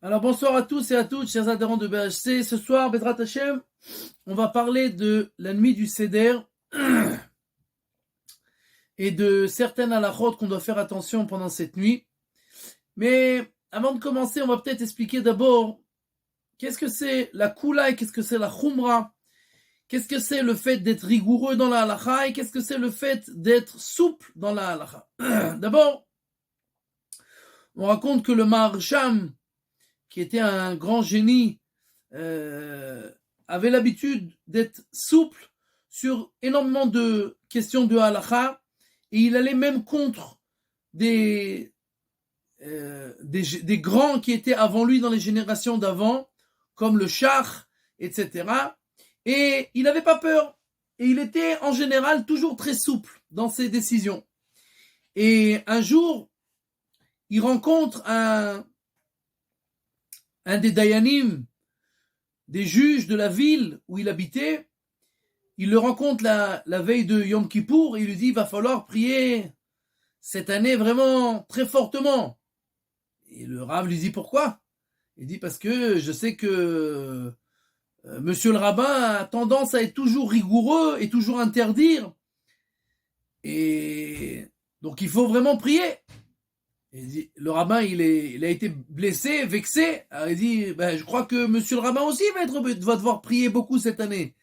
Alors bonsoir à tous et à toutes, chers adhérents de BHC. Ce soir, Bezrat Hashem, on va parler de la nuit du Seder et de certaines halachot qu'on doit faire attention pendant cette nuit. Mais avant de commencer, on va peut-être expliquer d'abord qu'est-ce que c'est la Kula et qu'est-ce que c'est la Khumra. Qu'est-ce que c'est le fait d'être rigoureux dans la halacha et qu'est-ce que c'est le fait d'être souple dans la halacha. D'abord, on raconte que le Maharsham, qui était un grand génie, avait l'habitude d'être souple sur énormément de questions de halakha, et il allait même contre des grands qui étaient avant lui dans les générations d'avant, comme le Shach, etc. Et il n'avait pas peur. Et il était en général toujours très souple dans ses décisions. Et un jour, il rencontre un des Dayanim, des juges de la ville où il habitait. Il le rencontre la veille de Yom Kippour et il lui dit: il va falloir prier cette année vraiment très fortement. Et le Rav lui dit: pourquoi? Il dit: parce que je sais que monsieur le rabbin a tendance à être toujours rigoureux et toujours interdire. Et donc il faut vraiment prier. Il dit, le rabbin, il a été blessé, vexé. Alors il dit: je crois que monsieur le rabbin aussi va devoir prier beaucoup cette année.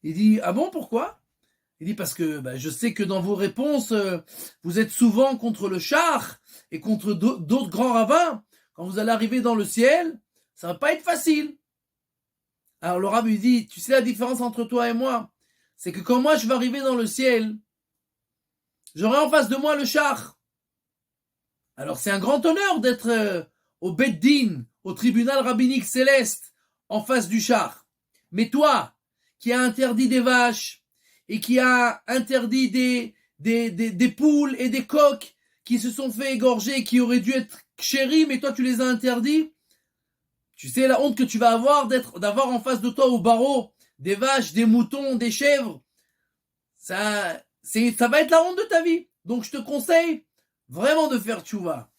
Il dit: ah bon, pourquoi? Il dit: parce que je sais que dans vos réponses, vous êtes souvent contre le char et contre d'autres grands rabbins. Quand vous allez arriver dans le ciel, ça va pas être facile. Alors le rabbin lui dit: tu sais la différence entre toi et moi? C'est que quand moi je vais arriver dans le ciel, j'aurai en face de moi le char. Alors c'est un grand honneur d'être au Beth Din, au tribunal rabbinique céleste, en face du char. Mais toi, qui as interdit des vaches, et qui a interdit des poules et des coqs qui se sont fait égorger, qui auraient dû être chéris, mais toi tu les as interdits, tu sais la honte que tu vas avoir d'avoir en face de toi au barreau des vaches, des moutons, des chèvres. Ça va être la honte de ta vie. Donc je te conseille vraiment de faire tchouva.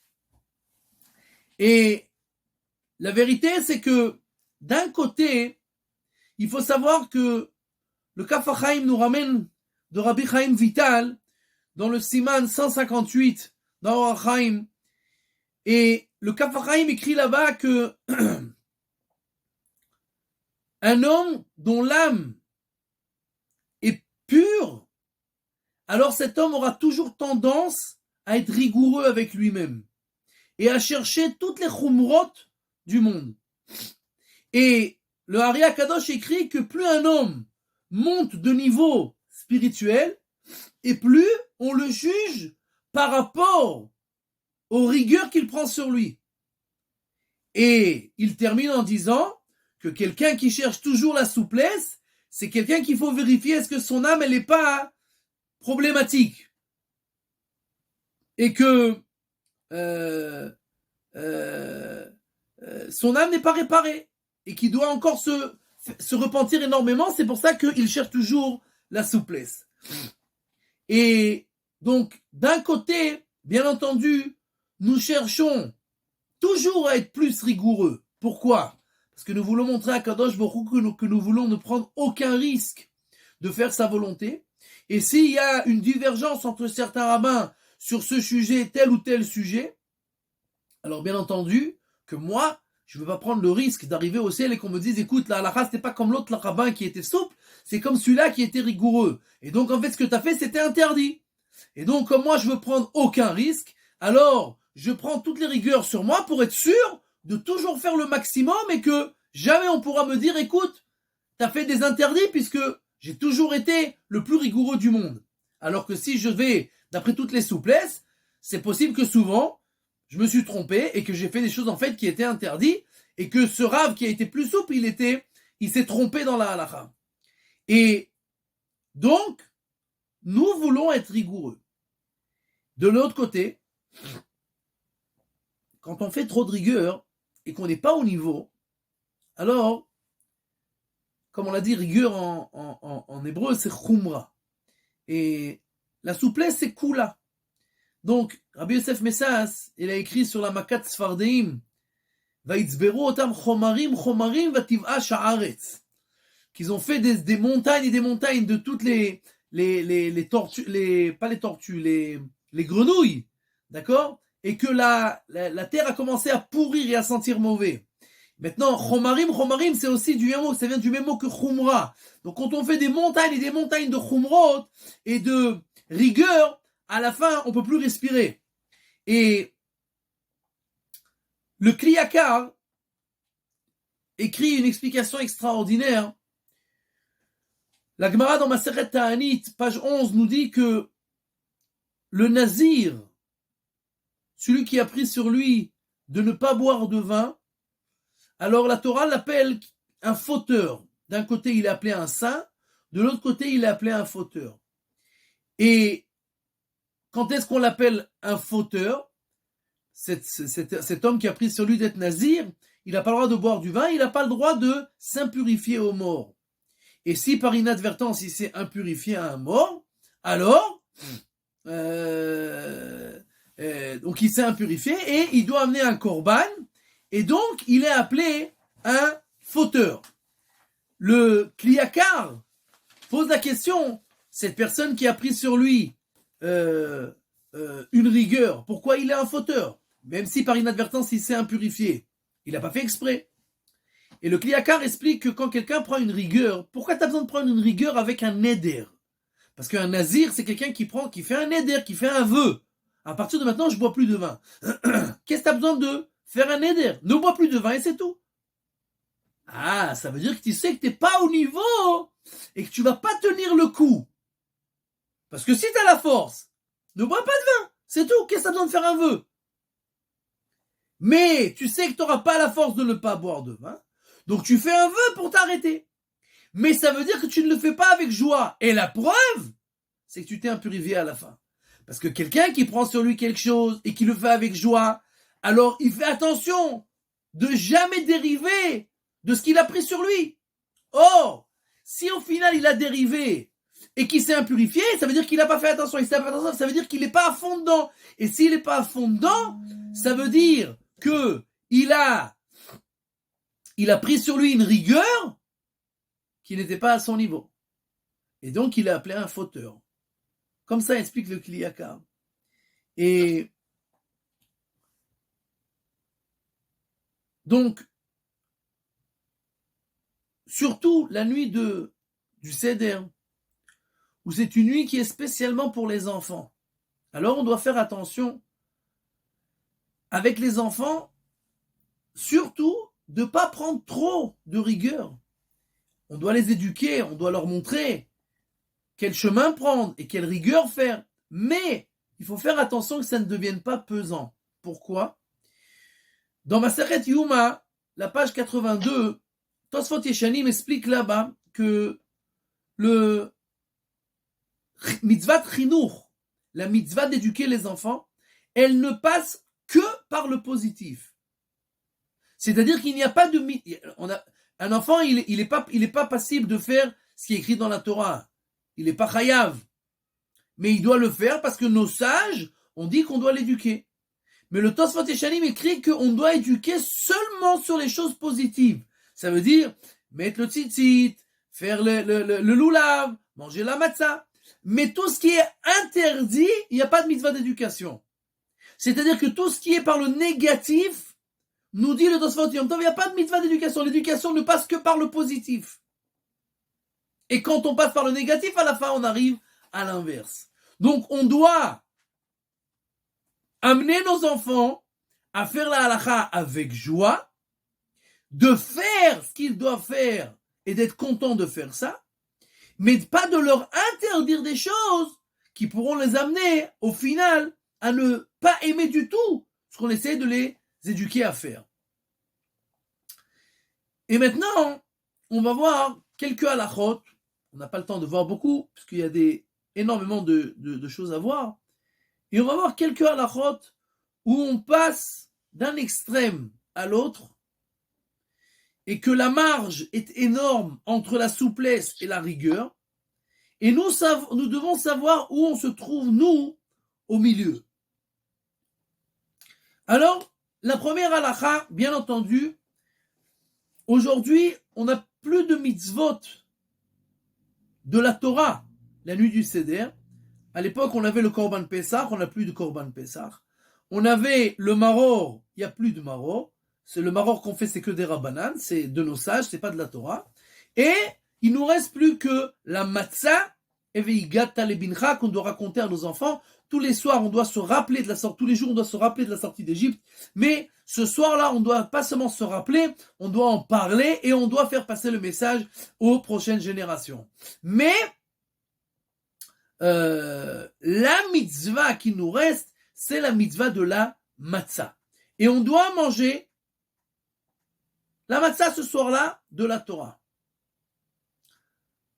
Et la vérité, c'est que d'un côté, il faut savoir que le Kaf HaChaim nous ramène de Rabbi Chaim Vital dans le Siman 158 dans Orach Chaim. Et le Kaf HaChaim écrit là-bas que un homme dont l'âme est pure, alors cet homme aura toujours tendance à être rigoureux avec lui-même et à chercher toutes les chumrot du monde. Et le Ari HaKadosh écrit que plus un homme monte de niveau spirituel, et plus on le juge par rapport aux rigueurs qu'il prend sur lui. Et il termine en disant que quelqu'un qui cherche toujours la souplesse, c'est quelqu'un qu'il faut vérifier est-ce que son âme elle n'est pas problématique. Et que son âme n'est pas réparée. Et qu'il doit encore se repentir énormément. C'est pour ça qu'il cherche toujours la souplesse. Et donc, d'un côté, bien entendu, nous cherchons toujours à être plus rigoureux. Pourquoi? Parce que nous voulons montrer à Kadosh Baruch Hu que nous voulons ne prendre aucun risque de faire sa volonté. Et s'il y a une divergence entre certains rabbins sur ce sujet, tel ou tel sujet, alors bien entendu que moi, je ne veux pas prendre le risque d'arriver au ciel et qu'on me dise: écoute, la halakha, c'était pas comme l'autre rabbin qui était souple, c'est comme celui-là qui était rigoureux. Et donc, en fait, ce que tu as fait, c'était interdit. Et donc, comme moi, je veux prendre aucun risque, alors, je prends toutes les rigueurs sur moi pour être sûr de toujours faire le maximum et que jamais on pourra me dire: écoute, tu as fait des interdits puisque j'ai toujours été le plus rigoureux du monde. Alors que si je vais d'après toutes les souplesses, c'est possible que souvent, je me suis trompé et que j'ai fait des choses en fait qui étaient interdites et que ce Rav qui a été plus souple, il s'est trompé dans la halakha. Et donc, nous voulons être rigoureux. De l'autre côté, quand on fait trop de rigueur et qu'on n'est pas au niveau, alors, comme on l'a dit, rigueur en hébreu, c'est chumra. Et la souplesse, c'est kula. Donc, Rabbi Yosef Messas, il a écrit sur la Makat Sfardeim, Vaitzberu otam chomarim chomarim vativ'ash haaretz. Qu'ils ont fait des montagnes et des montagnes de toutes les tortues, pas les tortues, les grenouilles, d'accord? Et que la terre a commencé à pourrir et à sentir mauvais. Maintenant, chomarim, c'est aussi du même mot, ça vient du même mot que chumra. Donc quand on fait des montagnes et des montagnes de chumrot et de rigueur, à la fin, on peut plus respirer. Et le Kli Yakar écrit une explication extraordinaire. La Gemara dans Maseret Ta'anit, page 11, nous dit que le nazir, celui qui a pris sur lui de ne pas boire de vin, alors la Torah l'appelle un fauteur. D'un côté, il est appelé un saint, de l'autre côté, il est appelé un fauteur. Et quand est-ce qu'on l'appelle un fauteur? Cet homme qui a pris sur lui d'être nazir, il n'a pas le droit de boire du vin, il n'a pas le droit de s'impurifier aux morts. Et si par inadvertance il s'est impurifié à un mort, alors donc il s'est impurifié et il doit amener un korban, et donc il est appelé un fauteur. Le Kli Yakar pose la question, cette personne qui a pris sur lui une rigueur, pourquoi il est un fauteur? Même si par inadvertance il s'est impurifié, il n'a pas fait exprès. Et le Kli Yakar explique que quand quelqu'un prend une rigueur, pourquoi tu as besoin de prendre une rigueur avec un neder? Parce qu'un nazir, c'est quelqu'un qui fait un neder, qui fait un vœu. À partir de maintenant, je bois plus de vin. Qu'est-ce que tu as besoin de faire un neder? Ne bois plus de vin et c'est tout. Ah, ça veut dire que tu sais que tu n'es pas au niveau et que tu vas pas tenir le coup. Parce que si tu as la force, ne bois pas de vin, c'est tout. Qu'est-ce que tu as besoin de faire un vœu? Mais tu sais que tu n'auras pas la force de ne pas boire de vin. Donc tu fais un vœu pour t'arrêter. Mais ça veut dire que tu ne le fais pas avec joie. Et la preuve, c'est que tu t'es impurifié à la fin. Parce que quelqu'un qui prend sur lui quelque chose et qui le fait avec joie, alors il fait attention de jamais dériver de ce qu'il a pris sur lui. Or, si au final il a dérivé et qu'il s'est impurifié, ça veut dire qu'il n'a pas fait attention. Il s'est pas fait attention, ça veut dire qu'il n'est pas à fond dedans. Et s'il n'est pas à fond dedans, ça veut dire que il a pris sur lui une rigueur qui n'était pas à son niveau. Et donc, il est appelé un fauteur. Comme ça explique le Kli Yakar. Et donc, surtout la nuit du Seder, où c'est une nuit qui est spécialement pour les enfants. Alors, on doit faire attention avec les enfants, surtout de ne pas prendre trop de rigueur. On doit les éduquer, on doit leur montrer quel chemin prendre et quelle rigueur faire. Mais il faut faire attention que ça ne devienne pas pesant. Pourquoi? Dans Maseret Yuma, la page 82, Tosfot Yeshanim explique là-bas que le mitzvah chinour, la mitzvah d'éduquer les enfants, elle ne passe que par le positif. C'est-à-dire qu'il n'y a pas de... Un enfant, il est pas passible de faire ce qui est écrit dans la Torah. Il n'est pas chayav. Mais il doit le faire parce que nos sages ont dit qu'on doit l'éduquer. Mais le Tosfot Yeshanim écrit qu'on doit éduquer seulement sur les choses positives. Ça veut dire mettre le tzitzit, faire le loulav, manger la matzah. Mais tout ce qui est interdit, il n'y a pas de mitzvah d'éducation. C'est-à-dire que tout ce qui est par le négatif, nous dit le Tosfot Yom Tov, il n'y a pas de mitzvah d'éducation. L'éducation ne passe que par le positif. Et quand on passe par le négatif, à la fin, on arrive à l'inverse. Donc, on doit amener nos enfants à faire la halakha avec joie, de faire ce qu'ils doivent faire et d'être contents de faire ça, mais pas de leur interdire des choses qui pourront les amener, au final, à ne pas aimer du tout ce qu'on essaie de les éduquer à faire. Et maintenant, on va voir quelques halakhot. On n'a pas le temps de voir beaucoup, parce qu'il y a énormément de choses à voir. Et on va voir quelques halakhot où on passe d'un extrême à l'autre, et que la marge est énorme entre la souplesse et la rigueur. Et nous devons savoir où on se trouve, nous, au milieu. Alors, la première halakha, bien entendu, aujourd'hui, on n'a plus de mitzvot de la Torah, la nuit du Seder. À l'époque, on avait le Korban Pessah, on n'a plus de Korban Pessah. On avait le Maror, il n'y a plus de Maror. C'est le Maror qu'on fait, c'est que des Rabbanan, c'est de nos sages, c'est pas de la Torah. Et il nous reste plus que la Matzah, et Veigata lebincha, qu'on doit raconter à nos enfants. Tous les soirs, on doit se rappeler de la sortie, tous les jours, on doit se rappeler de la sortie d'Égypte. Mais ce soir-là, on doit pas seulement se rappeler, on doit en parler et on doit faire passer le message aux prochaines générations. Mais la mitzvah qui nous reste, c'est la mitzvah de la matzah. Et on doit manger la matzah ce soir-là de la Torah.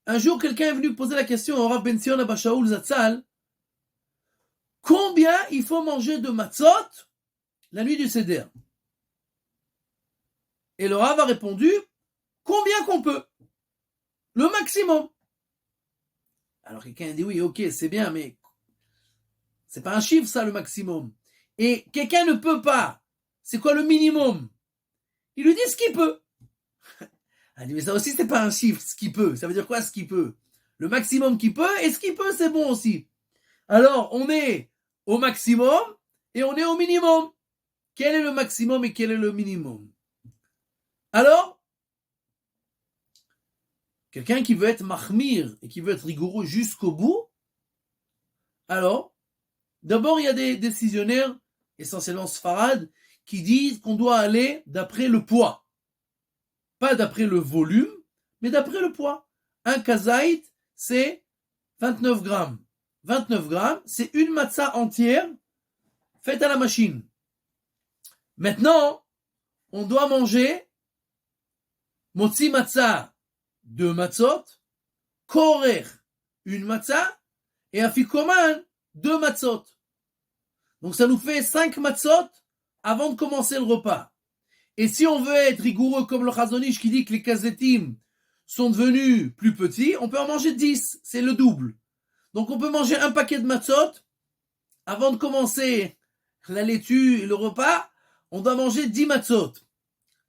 Un jour, quelqu'un est venu poser la question au Rav Ben Zion Abba Shaul Zatzal, combien il faut manger de matzot la nuit du Seder? Et le Rav a répondu, combien qu'on peut, le maximum. Alors quelqu'un a dit, oui, ok, c'est bien, mais c'est pas un chiffre ça, le maximum. Et quelqu'un ne peut pas, c'est quoi le minimum? Il lui dit ce qu'il peut. Elle dit, mais ça aussi, c'est pas un chiffre, ce qu'il peut. Ça veut dire quoi, ce qu'il peut? Le maximum qu'il peut, et ce qu'il peut, c'est bon aussi. Alors, on est au maximum, et on est au minimum. Quel est le maximum et quel est le minimum? Alors, quelqu'un qui veut être mahmir, et qui veut être rigoureux jusqu'au bout, alors, d'abord, il y a des décisionnaires, essentiellement Sfarad, qui disent qu'on doit aller d'après le poids. Pas d'après le volume, mais d'après le poids. Un kazaït, c'est 29 grammes. 29 grammes, c'est une matzah entière faite à la machine. Maintenant, on doit manger motzi matzah, 2 matzot, korer, une matzah, et afikoman, 2 matzot. Donc ça nous fait 5 matzot avant de commencer le repas. Et si on veut être rigoureux comme le Chazon Ish qui dit que les kazetim sont devenus plus petits, on peut en manger 10, c'est le double. Donc on peut manger un paquet de matzot avant de commencer la laitue et le repas, on doit manger 10 matzot.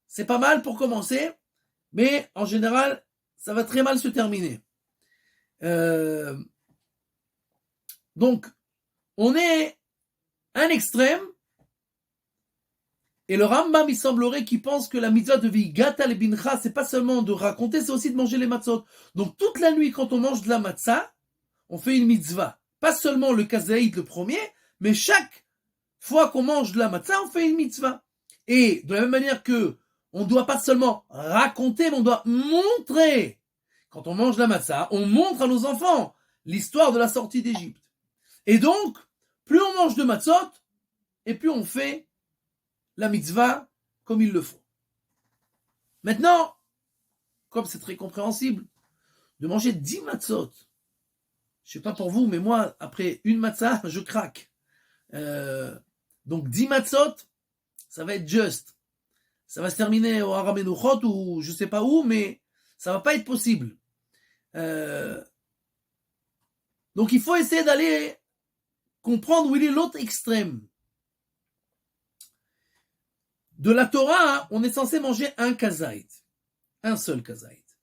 C'est pas mal pour commencer, mais en général, ça va très mal se terminer. Donc, on est un extrême. Et le Rambam, il semblerait qu'il pense que la mitzvah de Veigata lebincha, c'est pas seulement de raconter, c'est aussi de manger les matzot. Donc toute la nuit, quand on mange de la matzah, on fait une mitzvah. Pas seulement le kazaïd, le premier, mais chaque fois qu'on mange de la matzah, on fait une mitzvah. Et de la même manière que on doit pas seulement raconter, mais on doit montrer. Quand on mange de la matzah, on montre à nos enfants l'histoire de la sortie d'Égypte. Et donc, plus on mange de matzot, et plus on fait la mitzvah comme il le faut. Maintenant, comme c'est très compréhensible, de manger 10 matzot, je sais pas pour vous, mais moi, après une matzah, je craque. Donc 10 matzot, ça va être juste. Ça va se terminer au Haram Menuchot ou je sais pas où, mais ça va pas être possible. Donc il faut essayer d'aller comprendre où il est l'autre extrême. De la Torah, on est censé manger un kazaït. Un seul kazaït.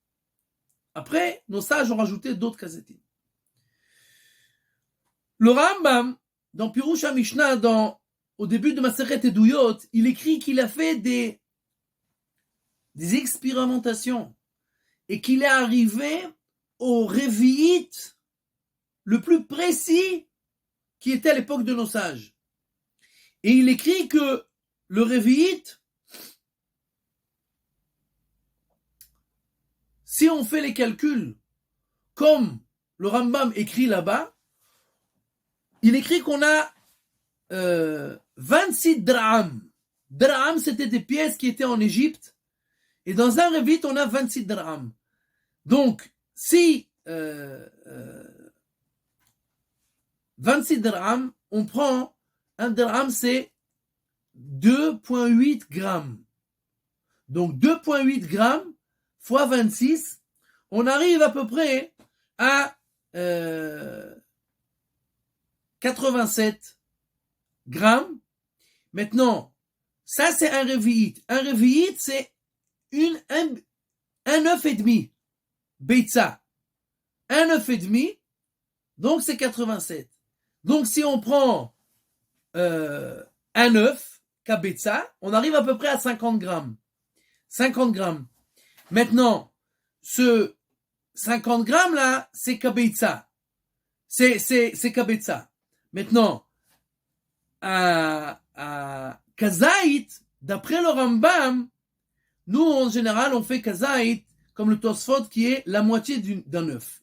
Après, nos sages ont rajouté d'autres kazetim. Le Rambam, dans Pirush HaMishnah, au début de Masechet Eduyot, il écrit qu'il a fait des expérimentations et qu'il est arrivé au révi'it le plus précis qui était à l'époque de nos sages. Et il écrit que le révi'it, si on fait les calculs comme le Rambam écrit là-bas, il écrit qu'on a 26 dracham. Dracham, c'était des pièces qui étaient en Égypte. Et dans un révi'it, on a 26 dracham. Donc, si 26 dracham, on prend un dracham, c'est 2,8 grammes. Donc 2,8 grammes fois 26, on arrive à peu près à 87 grammes. Maintenant, Ça, c'est un revi'it. Un revi'it, c'est un œuf et demi. Beitza. Un œuf et demi. Donc, c'est 87. Donc, si on prend un œuf, kabetza, on arrive à peu près à 50 grammes. 50 grammes. Maintenant, ce 50 grammes là, c'est kabetza. C'est kabetza. Maintenant, à kazaït, d'après le Rambam, nous, en général, on fait kazaït comme le Tosfot qui est la moitié d'un œuf.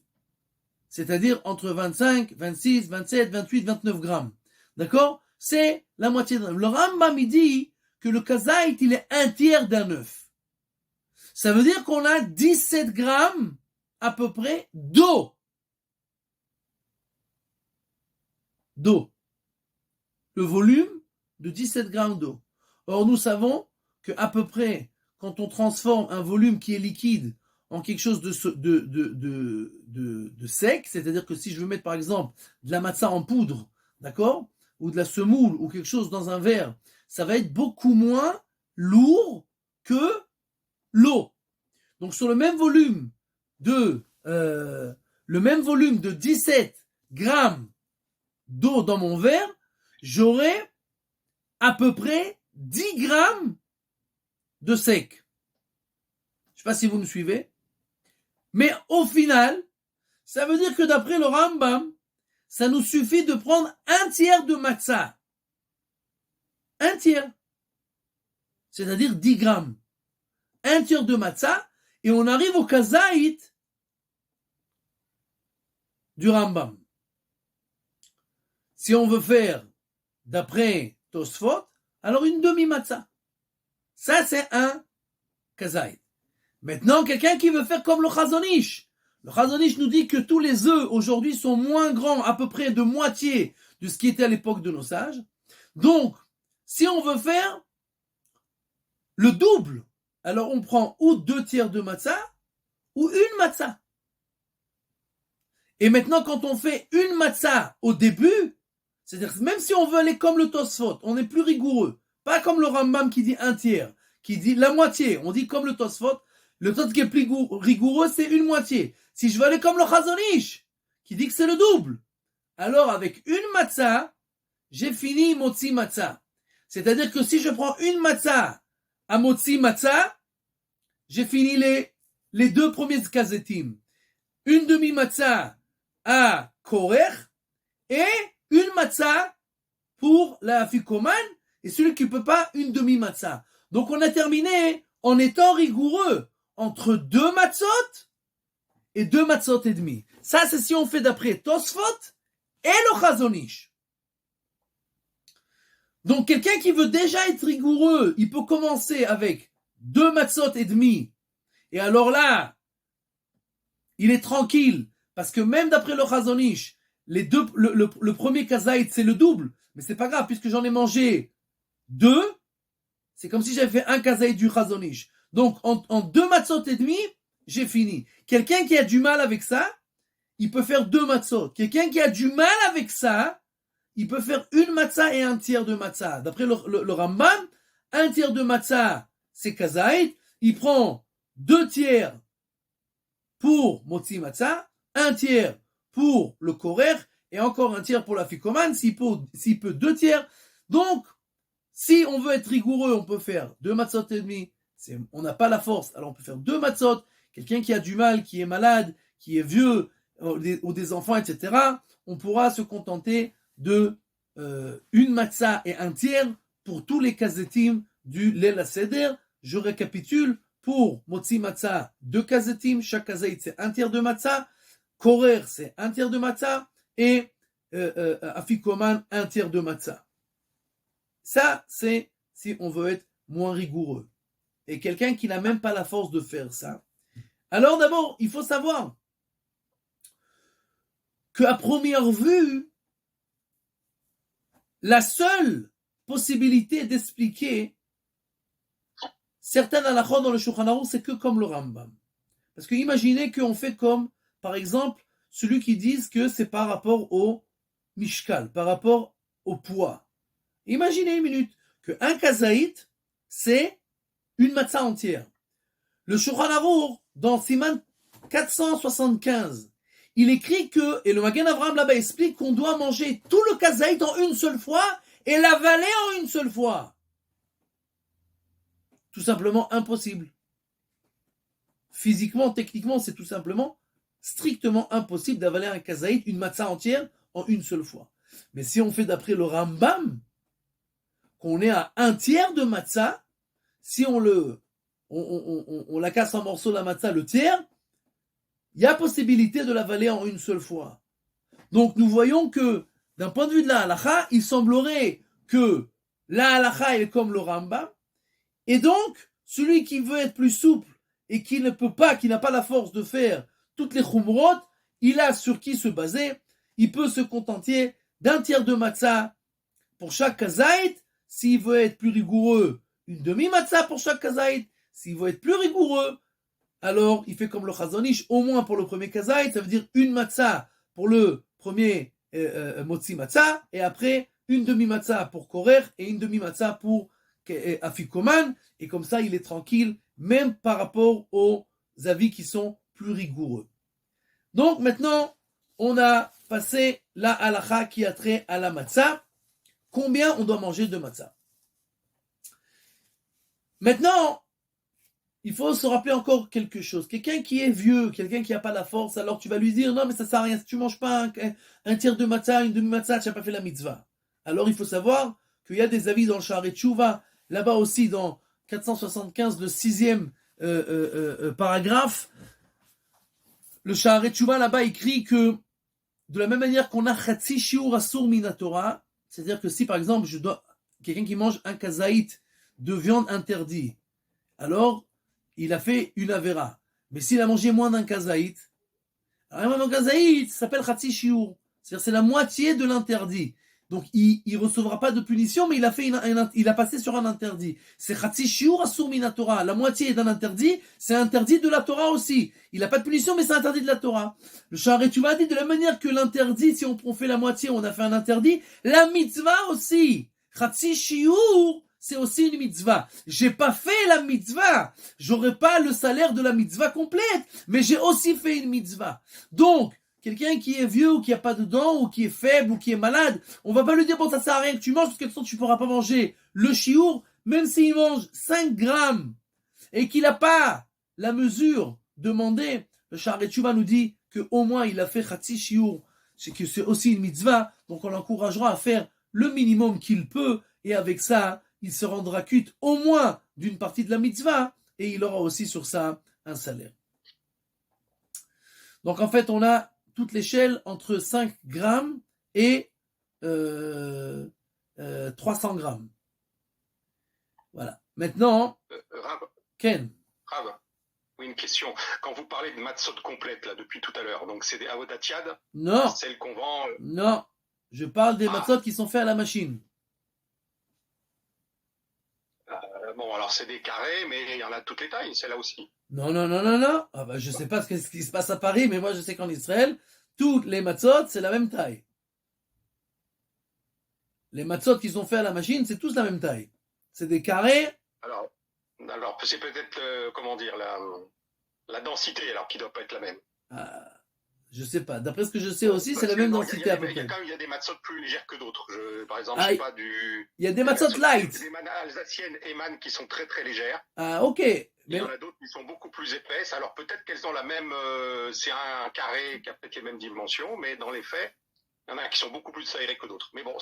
C'est-à-dire entre 25, 26, 27, 28, 29 grammes. D'accord? C'est la moitié d'un œuf. Le Rambam, il dit que le kazaït, il est un tiers d'un œuf. Ça veut dire qu'on a 17 grammes, à peu près, d'eau. D'eau. Le volume de 17 grammes d'eau. Or, nous savons que à peu près, quand on transforme un volume qui est liquide en quelque chose de sec, c'est-à-dire que si je veux mettre par exemple de la matza en poudre, d'accord, ou de la semoule ou quelque chose dans un verre, ça va être beaucoup moins lourd que l'eau. Donc sur le même volume de 17 grammes d'eau dans mon verre, j'aurai à peu près 10 grammes de sec. Je ne sais pas si vous me suivez. Mais au final, ça veut dire que d'après le Rambam, ça nous suffit de prendre un tiers de matzah. Un tiers. C'est-à-dire 10 grammes. Un tiers de matzah. Et on arrive au kazaït du Rambam. Si on veut faire d'après Tosfot, alors une demi-matzah. Ça, c'est un kazaït. Maintenant, quelqu'un qui veut faire comme le Chazon Ish. Le Chazon Ish nous dit que tous les œufs aujourd'hui sont moins grands, à peu près de moitié de ce qui était à l'époque de nos sages. Donc, si on veut faire le double, alors on prend ou 2 tiers de matzah ou une matzah. Et maintenant, quand on fait une matzah au début, c'est-à-dire même si on veut aller comme le Tosfot, on est plus rigoureux. Pas comme le Rambam qui dit un tiers, qui dit la moitié. On dit comme le Tosfot. Le Tosfot qui est plus rigoureux, c'est une moitié. Si je veux aller comme le Chazon Ish, qui dit que c'est le double, alors avec une matzah, j'ai fini motzi matzah. C'est-à-dire que si je prends une matzah à motzi matzah, j'ai fini les 2 premiers kazetim. Une demi-matzah à korer et une matzah pour la afikoman et celui qui ne peut pas, une demi-matzah. Donc on a terminé en étant rigoureux entre 2 matzot et 2 matzot et demi. Ça, c'est si on fait d'après Tosfot et le Chazon Ish. Donc quelqu'un qui veut déjà être rigoureux, il peut commencer avec 2 matzot et demi. Et alors là, il est tranquille. Parce que même d'après le Chazon Ish, le premier kazaït, c'est le double. Mais c'est pas grave, puisque j'en ai mangé 2. C'est comme si j'avais fait un kazaït du Chazon Ish. Donc, en 2 matzot et demi, j'ai fini. Quelqu'un qui a du mal avec ça, il peut faire 2 matzot. Quelqu'un qui a du mal avec ça, il peut faire une matzah et un tiers de matzah. D'après le Rambam, un tiers de matzah, c'est kazaït. Il prend 2 tiers pour motzi matzah, un tiers pour le korer, et encore un tiers pour la fikoman, s'il peut 2 tiers. Donc, si on veut être rigoureux, on peut faire 2 matzot et demi. On n'a pas la force, alors on peut faire 2 matzot. Quelqu'un qui a du mal, qui est malade, qui est vieux, ou des enfants, etc., on pourra se contenter de une matzah et un tiers pour tous les kazetim du Leil HaSeder. Je récapitule. Pour motzi matzah, 2 kazetim, chaque kazaït c'est un tiers de matzah, korer c'est un tiers de matzah, et afikoman un tiers de matzah. Ça, c'est si on veut être moins rigoureux. Et quelqu'un qui n'a même pas la force de faire ça. Alors d'abord, il faut savoir qu'à première vue, la seule possibilité d'expliquer certaines halachot dans le Shulchan Aruch, c'est que comme le Rambam. Parce que imaginez qu'on fait comme, par exemple, celui qui dit que c'est par rapport au mishkal, par rapport au poids. Imaginez une minute qu'un kazaït, c'est une matzah entière. Le Shulchan Arour, dans Siman 475, il écrit que, et le Magen Avraham là-bas explique qu'on doit manger tout le kazaït en une seule fois et l'avaler en une seule fois. Tout simplement impossible. Physiquement, techniquement, c'est tout simplement strictement impossible d'avaler un kazaït, une matzah entière, en une seule fois. Mais si on fait d'après le Rambam, qu'on est à un tiers de matzah, si on la casse en morceaux la matzah, le tiers, il y a possibilité de l'avaler en une seule fois. Donc nous voyons que, d'un point de vue de la halakha, il semblerait que la halakha est comme le Rambam, et donc, celui qui veut être plus souple et qui ne peut pas, qui n'a pas la force de faire toutes les chumrot, il a sur qui se baser, il peut se contenter d'un tiers de matzah pour chaque kazaït. S'il veut être plus rigoureux, une demi-matzah pour chaque kazaït. S'il veut être plus rigoureux, alors il fait comme le Chazon Ish, au moins pour le premier kazaït, ça veut dire une matzah pour le premier motzi matzah, et après une demi-matzah pour korer et une demi-matzah pour afikoman, et comme ça il est tranquille, même par rapport aux avis qui sont plus rigoureux. Donc maintenant, on a passé la halakha qui a trait à la matzah. Combien on doit manger de matzah? Maintenant, il faut se rappeler encore quelque chose. Quelqu'un qui est vieux, quelqu'un qui n'a pas la force, alors tu vas lui dire, non mais ça sert à rien, si tu ne manges pas un tiers de matzah, une demi-matzah, tu n'as pas fait la mitzvah. Alors il faut savoir qu'il y a des avis dans le Sha'arei Teshuvah, là-bas aussi dans 475, le 6e paragraphe, le Sha'arei Teshuvah là-bas écrit que de la même manière qu'on a Chatzi Shiur Asur Mina Torah, c'est-à-dire que si par exemple quelqu'un qui mange un kazaït de viande interdit, alors il a fait une avera. Mais s'il a mangé moins d'un kazaït, alors un kazaït, ça s'appelle Chatzi Shiur, c'est-à-dire c'est la moitié de l'interdit. Donc il ne recevra pas de punition, mais il a passé sur un interdit. C'est Chatzi Shiur Asur Mina Torah. La moitié d'un interdit, c'est interdit de la Torah aussi. Il n'a pas de punition, mais c'est interdit de la Torah. Le Sha'arei Teshuvah dit de la manière que l'interdit, si on fait la moitié, on a fait un interdit, la mitzvah aussi. Chatzi Shiur, c'est aussi une mitzvah. J'ai pas fait la mitzvah. J'aurai pas le salaire de la mitzvah complète, mais j'ai aussi fait une mitzvah. Donc, quelqu'un qui est vieux ou qui a pas de dents ou qui est faible ou qui est malade, on va pas lui dire bon ça sert à rien que tu manges parce que de toute façon tu pourras pas manger le chiour, même s'il mange 5 grammes et qu'il n'a pas la mesure demandée. Le Sha'arei Teshuvah nous dit que au moins il a fait Chatzi Chiour, c'est que c'est aussi une mitzvah, donc on l'encouragera à faire le minimum qu'il peut et avec ça il se rendra quitte au moins d'une partie de la mitzvah et il aura aussi sur ça un salaire. Donc en fait on a toute l'échelle entre 5 grammes et 300 grammes. Voilà. Maintenant, Ken. Rav, oui, une question. Quand vous parlez de matzot complète là depuis tout à l'heure, donc c'est des avodat yad? Non. Celles qu'on vend. Non. Je parle des matzot qui sont faits à la machine. Bon, alors c'est des carrés, mais il y en a de toutes les tailles, celle-là aussi. Non. Ah bah, je sais pas ce qui se passe à Paris, mais moi je sais qu'en Israël, toutes les matzot, c'est la même taille. Les matzot qui sont faits à la machine, c'est tous la même taille. C'est des carrés. Alors c'est peut-être, comment dire, la densité, alors qui ne doit pas être la même. Je sais pas. D'après ce que je sais aussi, c'est la même densité à peu près. Il y a des matzot plus légères que d'autres. Par exemple, je sais pas il y a des matzot light. Des manas alsaciennes Eman qui sont très très légères. Ah, ok. Il y en a d'autres qui sont beaucoup plus épaisses. Alors peut-être qu'elles ont la même. C'est un carré qui a peut-être les mêmes dimensions, mais dans les faits, il y en a qui sont beaucoup plus aérés que d'autres. Mais bon,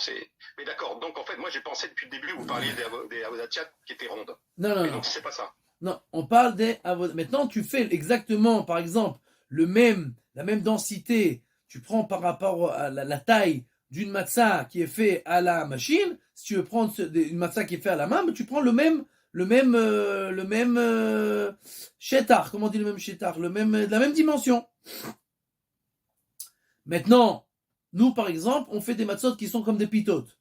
Mais d'accord. Donc en fait, moi j'ai pensé depuis le début, vous parliez des avodat yad qui étaient rondes. Non. Donc c'est pas ça. Non, on parle des avodat. Maintenant, tu fais exactement, par exemple, la même densité. Tu prends par rapport à la taille d'une matzah qui est fait à la machine. Si tu veux prendre une matzah qui est fait à la main, tu prends le même shetar. Comment on dit le même shetar? La même dimension. Maintenant, nous, par exemple, on fait des matzot qui sont comme des pitotes.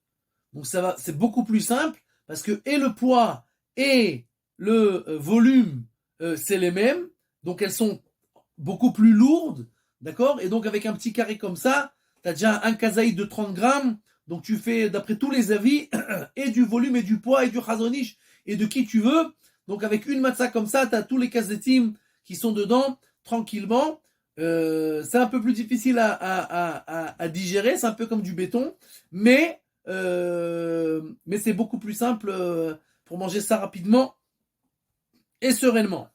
Donc c'est beaucoup plus simple parce que et le poids et le volume, c'est les mêmes. Donc elles sont beaucoup plus lourdes, d'accord? Et donc avec un petit carré comme ça, tu as déjà un kazaït de 30 grammes. Donc tu fais, d'après tous les avis, et du volume et du poids et du Chazon Ish, et de qui tu veux. Donc avec une matzah comme ça, tu as tous les kazetim qui sont dedans, tranquillement. C'est un peu plus difficile à digérer, c'est un peu comme du béton, mais c'est beaucoup plus simple pour manger ça rapidement et sereinement.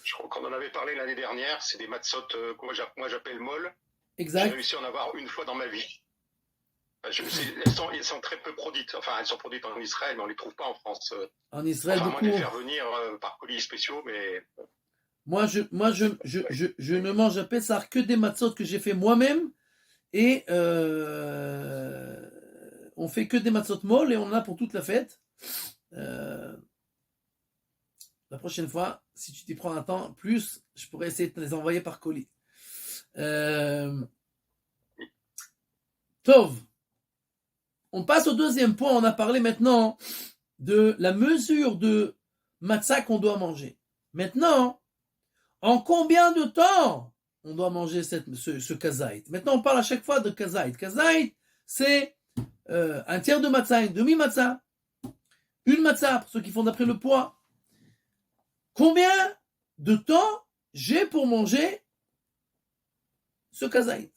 Je crois qu'on en avait parlé l'année dernière, c'est des matzot que moi j'appelle molles. Exact. J'ai réussi à en avoir une fois dans ma vie. Elles sont très peu produites. Enfin, elles sont produites en Israël, mais on ne les trouve pas en France. En Israël, enfin, beaucoup. Moi, de les faire venir par colis spéciaux, mais... Moi, je ne mange à Pessah que des matzot que j'ai fait moi-même. Et on fait que des matzot molles et on en a pour toute la fête. La prochaine fois, si tu t'y prends un temps plus, je pourrais essayer de te les envoyer par colis. Tov. On passe au deuxième point. On a parlé maintenant de la mesure de matzah qu'on doit manger. Maintenant, en combien de temps on doit manger ce kazaït? Maintenant, on parle à chaque fois de kazaït. Kazaït, c'est un tiers de matzah, une demi-matzah, une matzah, pour ceux qui font d'après le poids. Combien de temps j'ai pour manger ce kazaït?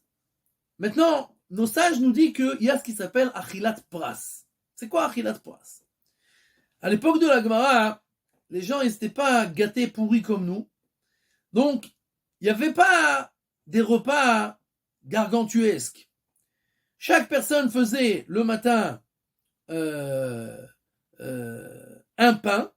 Maintenant, nos sages nous disent qu'il y a ce qui s'appelle achilat pras. C'est quoi achilat pras? À l'époque de la Gemara, les gens n'étaient pas gâtés pourris comme nous. Donc, il n'y avait pas des repas gargantuesques. Chaque personne faisait le matin un pain,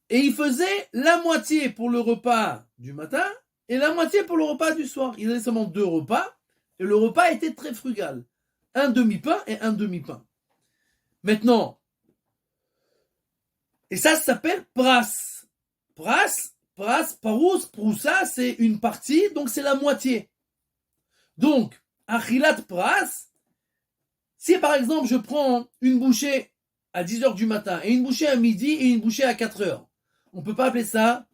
et il faisait la moitié pour le repas du matin et la moitié pour le repas du soir. Il avait seulement 2 repas, et le repas était très frugal. Un demi-pain et un demi-pain. Maintenant, et ça s'appelle pras. Parous, proussa, c'est une partie, donc c'est la moitié. Donc, achilat pras, si par exemple je prends une bouchée à 10h du matin, et une bouchée à midi, et une bouchée à 4h, on ne peut pas appeler ça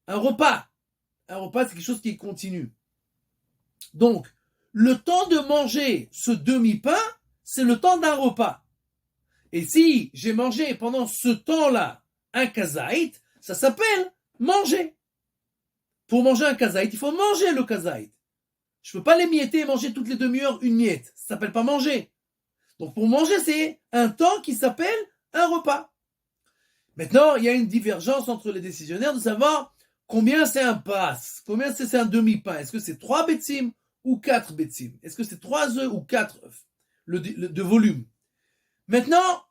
un repas. Un repas, c'est quelque chose qui est continu. Donc, le temps de manger ce demi-pain, c'est le temps d'un repas. Et si j'ai mangé pendant ce temps-là un kazaït, ça s'appelle manger. Pour manger un kazaït, il faut manger le kazaït. Je ne peux pas l'émietter et manger toutes les demi-heures une miette. Ça ne s'appelle pas manger. Donc pour manger, c'est un temps qui s'appelle un repas. Maintenant, il y a une divergence entre les décisionnaires de savoir combien c'est un pas, combien c'est un demi-pain. Est-ce que c'est 3 betsim ou 4 betsim? Est-ce que c'est 3 œufs ou 4 œufs de volume? Maintenant,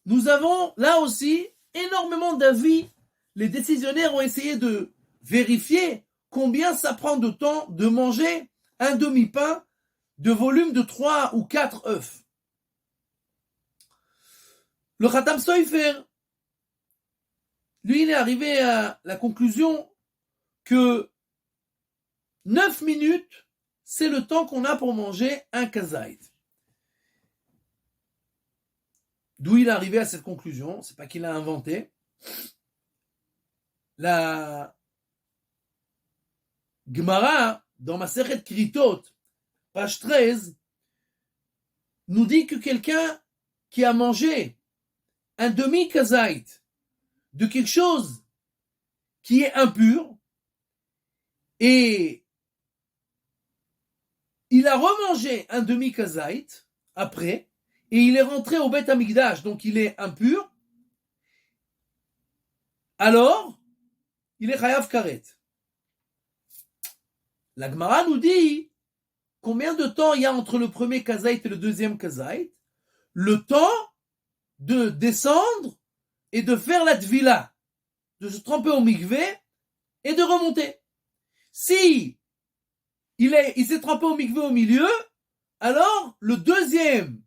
nous avons là aussi énormément d'avis. Les décisionnaires ont essayé de vérifier combien ça prend de temps de manger un demi-pain de volume de 3 ou 4 œufs. Le Khatam Soifer, lui, il est arrivé à la conclusion que 9 minutes, c'est le temps qu'on a pour manger un kazaït. D'où il est arrivé à cette conclusion, c'est pas qu'il l'a inventé. La Gemara, dans Masechet Kritot, page 13, nous dit que quelqu'un qui a mangé un demi-kazaït de quelque chose qui est impur, et il a remangé un demi-kazaït après, et il est rentré au Beth Amikdash, donc il est impur, alors il est chayav karet. La Gemara nous dit combien de temps il y a entre le premier kazaït et le deuxième kazaït. Le temps de descendre et de faire la tvila, de se tremper au mikvé et de remonter. Si il s'est trempé au mikvé au milieu, alors la deuxième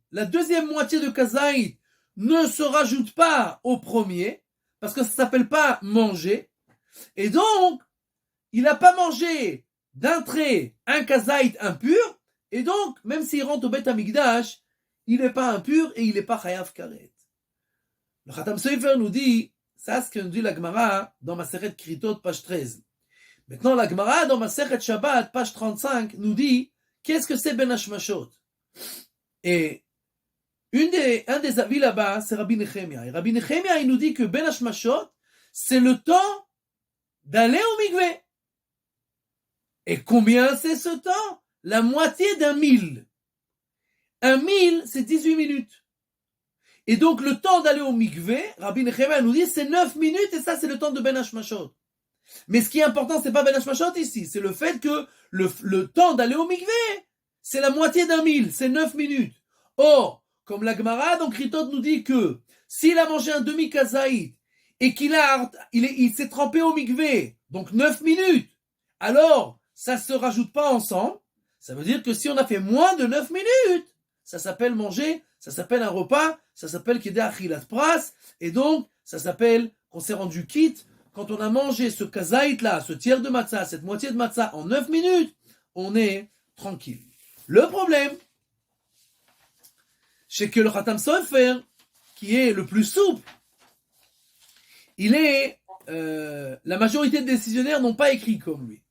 moitié de kazaït ne se rajoute pas au premier, parce que ça ne s'appelle pas manger, et donc il n'a pas mangé d'un trait un kazaït impur, et donc même s'il rentre au Beth Amikdash, il n'est pas impur et il n'est pas chayav karet. Le Khatam Sofer nous dit, ça c'est ce que nous dit la Gemara dans Masechet Kritot, page 13. Maintenant, la Gemara dans Masechet Shabbat, page 35, nous dit, qu'est-ce que c'est Ben Hashmashot? Et Un des avis là-bas, c'est Rabbi Nechemia. Et Rabbi Nechemia, il nous dit que Ben Hashmashot, c'est le temps d'aller au mikvé. Et combien c'est ce temps? La moitié d'un mille. Un mille, c'est 18 minutes. Et donc, le temps d'aller au mikvé, Rabbi Nechemia nous dit, c'est 9 minutes, et ça, c'est le temps de Ben Hashmashot. Mais ce qui est important, c'est pas Ben Hashmashot ici, c'est le fait que le temps d'aller au mikvé, c'est la moitié d'un mille, c'est 9 minutes. Or, comme la Gemara, donc Ritot nous dit que s'il a mangé un demi-kazaït et il s'est trempé au mikvé, donc 9 minutes, alors ça se rajoute pas ensemble. Ça veut dire que si on a fait moins de 9 minutes, ça s'appelle manger, ça s'appelle un repas, ça s'appelle Kedé Achilat Pras, et donc ça s'appelle qu'on s'est rendu quitte. Quand on a mangé ce kazaït là, ce tiers de matzah, cette moitié de matzah en 9 minutes, on est tranquille. Le problème, c'est que le Khatam Sofer, qui est le plus souple, la majorité des décisionnaires n'ont pas écrit comme lui.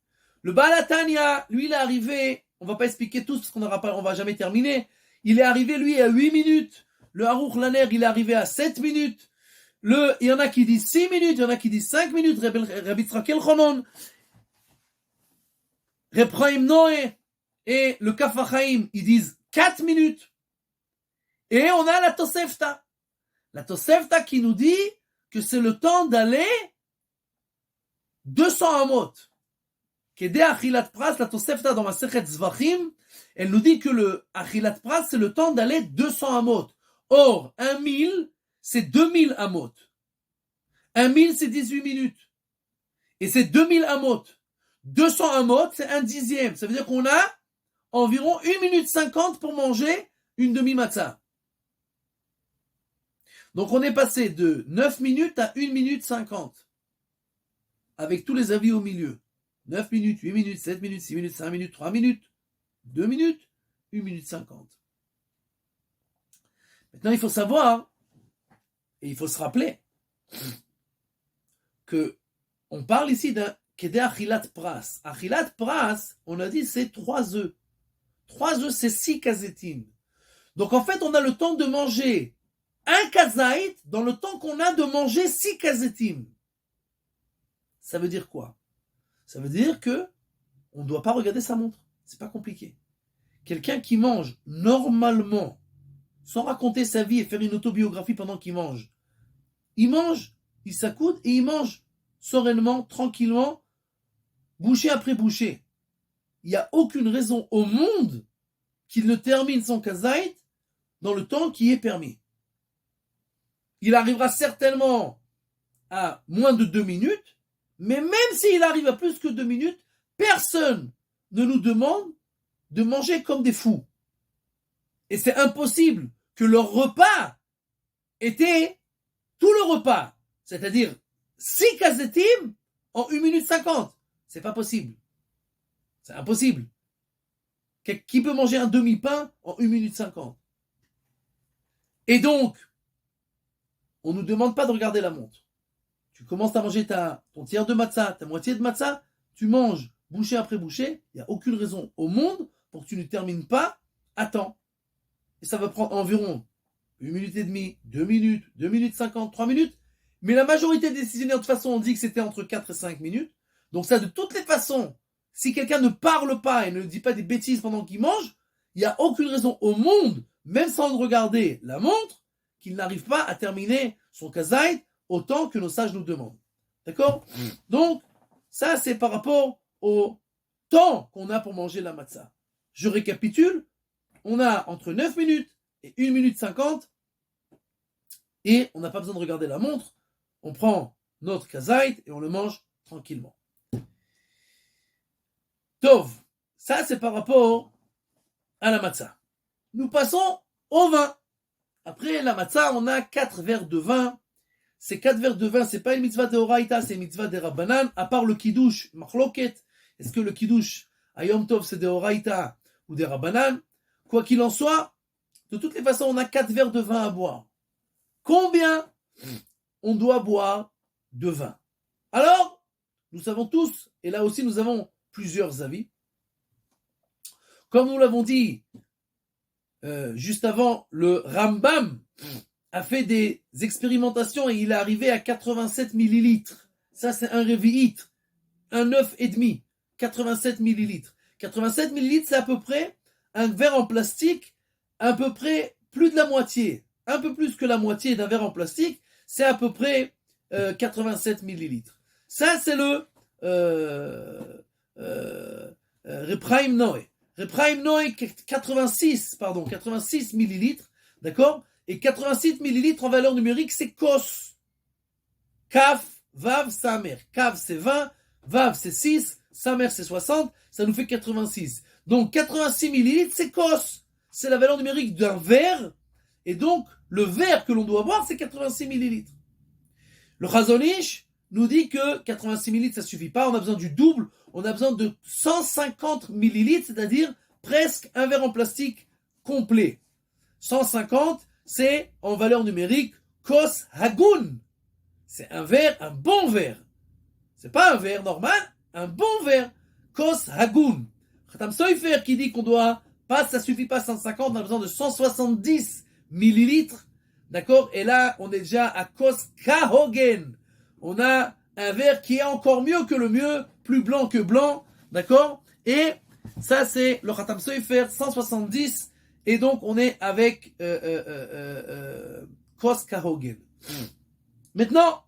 Le Baal HaTanya, lui, il est arrivé, on va pas expliquer tout parce on va jamais terminer. Il est arrivé, lui, à 8 minutes. Le Haruch Laner, il est arrivé à 7 minutes. Il y en a qui disent 6 minutes, il y en a qui disent 5 minutes. Rabbi Tzrak Elchanan, Reb Chaim Noé et le Kaf HaChaim, ils disent 4 minutes. Et on a la Tosefta. La Tosefta qui nous dit que c'est le temps d'aller 200 amot. Kedé Achilat Pras, la Tosefta dans ma Sechet Zvachim, elle nous dit que le Achilat Pras, c'est le temps d'aller 200 amot. Or, 1000, c'est 2000 amot. 1000, c'est 18 minutes. Et c'est 2000 amot. 200 amot, c'est un dixième. Ça veut dire qu'on a environ 1 minute 50 pour manger une demi-matzah. Donc on est passé de 9 minutes à 1 minute 50. Avec tous les avis au milieu. 9 minutes, 8 minutes, 7 minutes, 6 minutes, 5 minutes, 3 minutes, 2 minutes, 1 minute 50. Maintenant il faut savoir, et il faut se rappeler, que on parle ici d'un Kedé Achilat Pras. Achilat Pras, on a dit c'est 3 œufs. 3 œufs, c'est 6 kazetim. Donc en fait, on a le temps de manger un kazaït dans le temps qu'on a de manger 6 kazetim. Ça veut dire quoi? Ça veut dire que on ne doit pas regarder sa montre. C'est pas compliqué. Quelqu'un qui mange normalement, sans raconter sa vie et faire une autobiographie pendant qu'il mange, il s'accoude et il mange sereinement, tranquillement, bouchée après bouchée. Il n'y a aucune raison au monde qu'il ne termine son kazaït dans le temps qui est permis. Il arrivera certainement à moins de 2 minutes, mais même s'il arrive à plus que 2 minutes, personne ne nous demande de manger comme des fous. Et c'est impossible que leur repas était tout le repas, c'est-à-dire 6 kazetim en 1 minute 50. C'est pas possible. C'est impossible. Qui peut manger un demi-pain en 1 minute 50? Et donc, on ne nous demande pas de regarder la montre. Tu commences à manger ton tiers de matzah, ta moitié de matzah, tu manges bouchée après bouchée, il n'y a aucune raison au monde pour que tu ne termines pas à temps. Et ça va prendre environ 1 minute et demie, 2 minutes, 2 minutes 50, 3 minutes. Mais la majorité des décisionnaires, de toute façon, on dit que c'était entre 4 et 5 minutes. Donc ça, de toutes les façons, si quelqu'un ne parle pas et ne dit pas des bêtises pendant qu'il mange, il n'y a aucune raison au monde, même sans regarder la montre, qu'il n'arrive pas à terminer son kazaït autant que nos sages nous demandent. D'accord? Donc, ça, c'est par rapport au temps qu'on a pour manger la matzah. Je récapitule. On a entre 9 minutes et 1 minute 50 et on n'a pas besoin de regarder la montre. On prend notre kazaït et on le mange tranquillement. Tov, ça c'est par rapport à la matzah. Nous passons au vin. Après la matzah, on a 4 verres de vin. Ces 4 verres de vin, c'est pas une mitzvah de Horaïta, c'est une mitzvah de Rabbanan, à part le kiddush, machloket. Est-ce que le kiddush à Yom Tov c'est de Horaïta ou des Rabbanan? Quoi qu'il en soit, de toutes les façons, on a 4 verres de vin à boire. Combien on doit boire de vin? Alors, nous savons tous, et là aussi nous avons plusieurs avis. Comme nous l'avons dit, juste avant, le Rambam a fait des expérimentations et il est arrivé à 87 millilitres. Ça, c'est un révi'it, un œuf et demi, 87 millilitres. 87 millilitres, c'est à peu près un verre en plastique, à peu près plus de la moitié, un peu plus que la moitié d'un verre en plastique, c'est à peu près 87 millilitres. Ça, c'est le Reb Chaim Noé. Reb Chaim Noé, 86 millilitres, d'accord? Et 86 millilitres en valeur numérique, c'est Kos. Kaf, Vav, Samer. Kaf, c'est 20, Vav, c'est 6, Samer, c'est 60, ça nous fait 86. Donc, 86 millilitres, c'est Kos. C'est la valeur numérique d'un verre. Et donc, le verre que l'on doit boire, c'est 86 millilitres. Le Chazon Ish nous dit que 86 millilitres, ça suffit pas. On a besoin du double. On a besoin de 150 millilitres, c'est-à-dire presque un verre en plastique complet. 150, c'est en valeur numérique Kos Hagun. C'est un verre, un bon verre. C'est pas un verre normal, un bon verre. Kos Hagun. Khatam Soifer qui dit qu'on doit pas, ça suffit pas 150, on a besoin de 170 millilitres. D'accord? Et là, on est déjà à Kos Kahogen. On a un verre qui est encore mieux que le mieux, plus blanc que blanc. D'accord? Et ça, c'est le Khatam Soifer 170. Et donc, on est avec Kos Kahogen. Maintenant,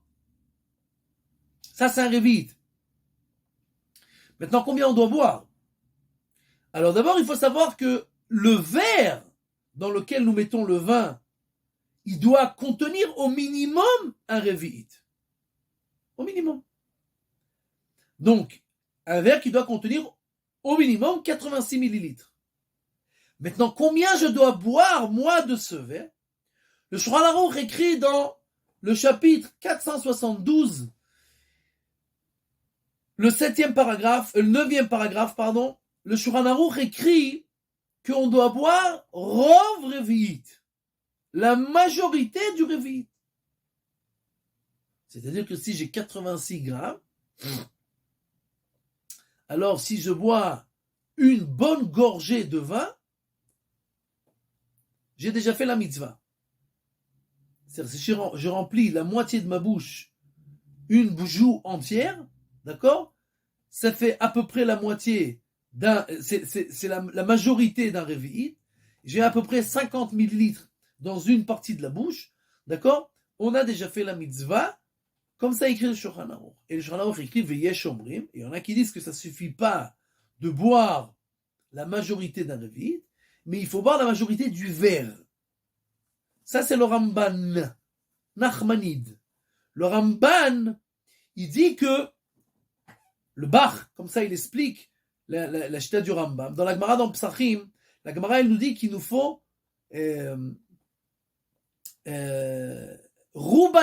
ça, c'est un révite. Maintenant, combien on doit boire? Alors d'abord, il faut savoir que le verre dans lequel nous mettons le vin, il doit contenir au minimum un révite. Au minimum. Donc, un verre qui doit contenir au minimum 86 millilitres. Maintenant, combien je dois boire, moi, de ce verre? Le Shulchan Aruch écrit dans le chapitre 472, le 9e paragraphe, le Shulchan Aruch écrit qu'on doit boire rov revi'it, la majorité du revi'it. C'est-à-dire que si j'ai 86 grammes, alors si je bois une bonne gorgée de vin, j'ai déjà fait la mitzvah. C'est-à-dire si je remplis la moitié de ma bouche, une joue entière, d'accord? Ça fait à peu près la moitié c'est la majorité d'un réveil. J'ai à peu près 50 millilitres dans une partie de la bouche, d'accord? On a déjà fait la mitzvah, comme ça écrit le Shulchan Aruch. Et le Shulchan Aruch écrit Veyesh Omrim, et il y en a qui disent que ça suffit pas de boire la majorité d'un réveil, mais il faut boire la majorité du verre. Ça c'est le Ramban Nachmanide. Le Ramban, il dit que le Bach, comme ça il explique la chita du Rambam. Dans la Gemara dans Psachim, la Gemara elle nous dit qu'il nous faut Ruba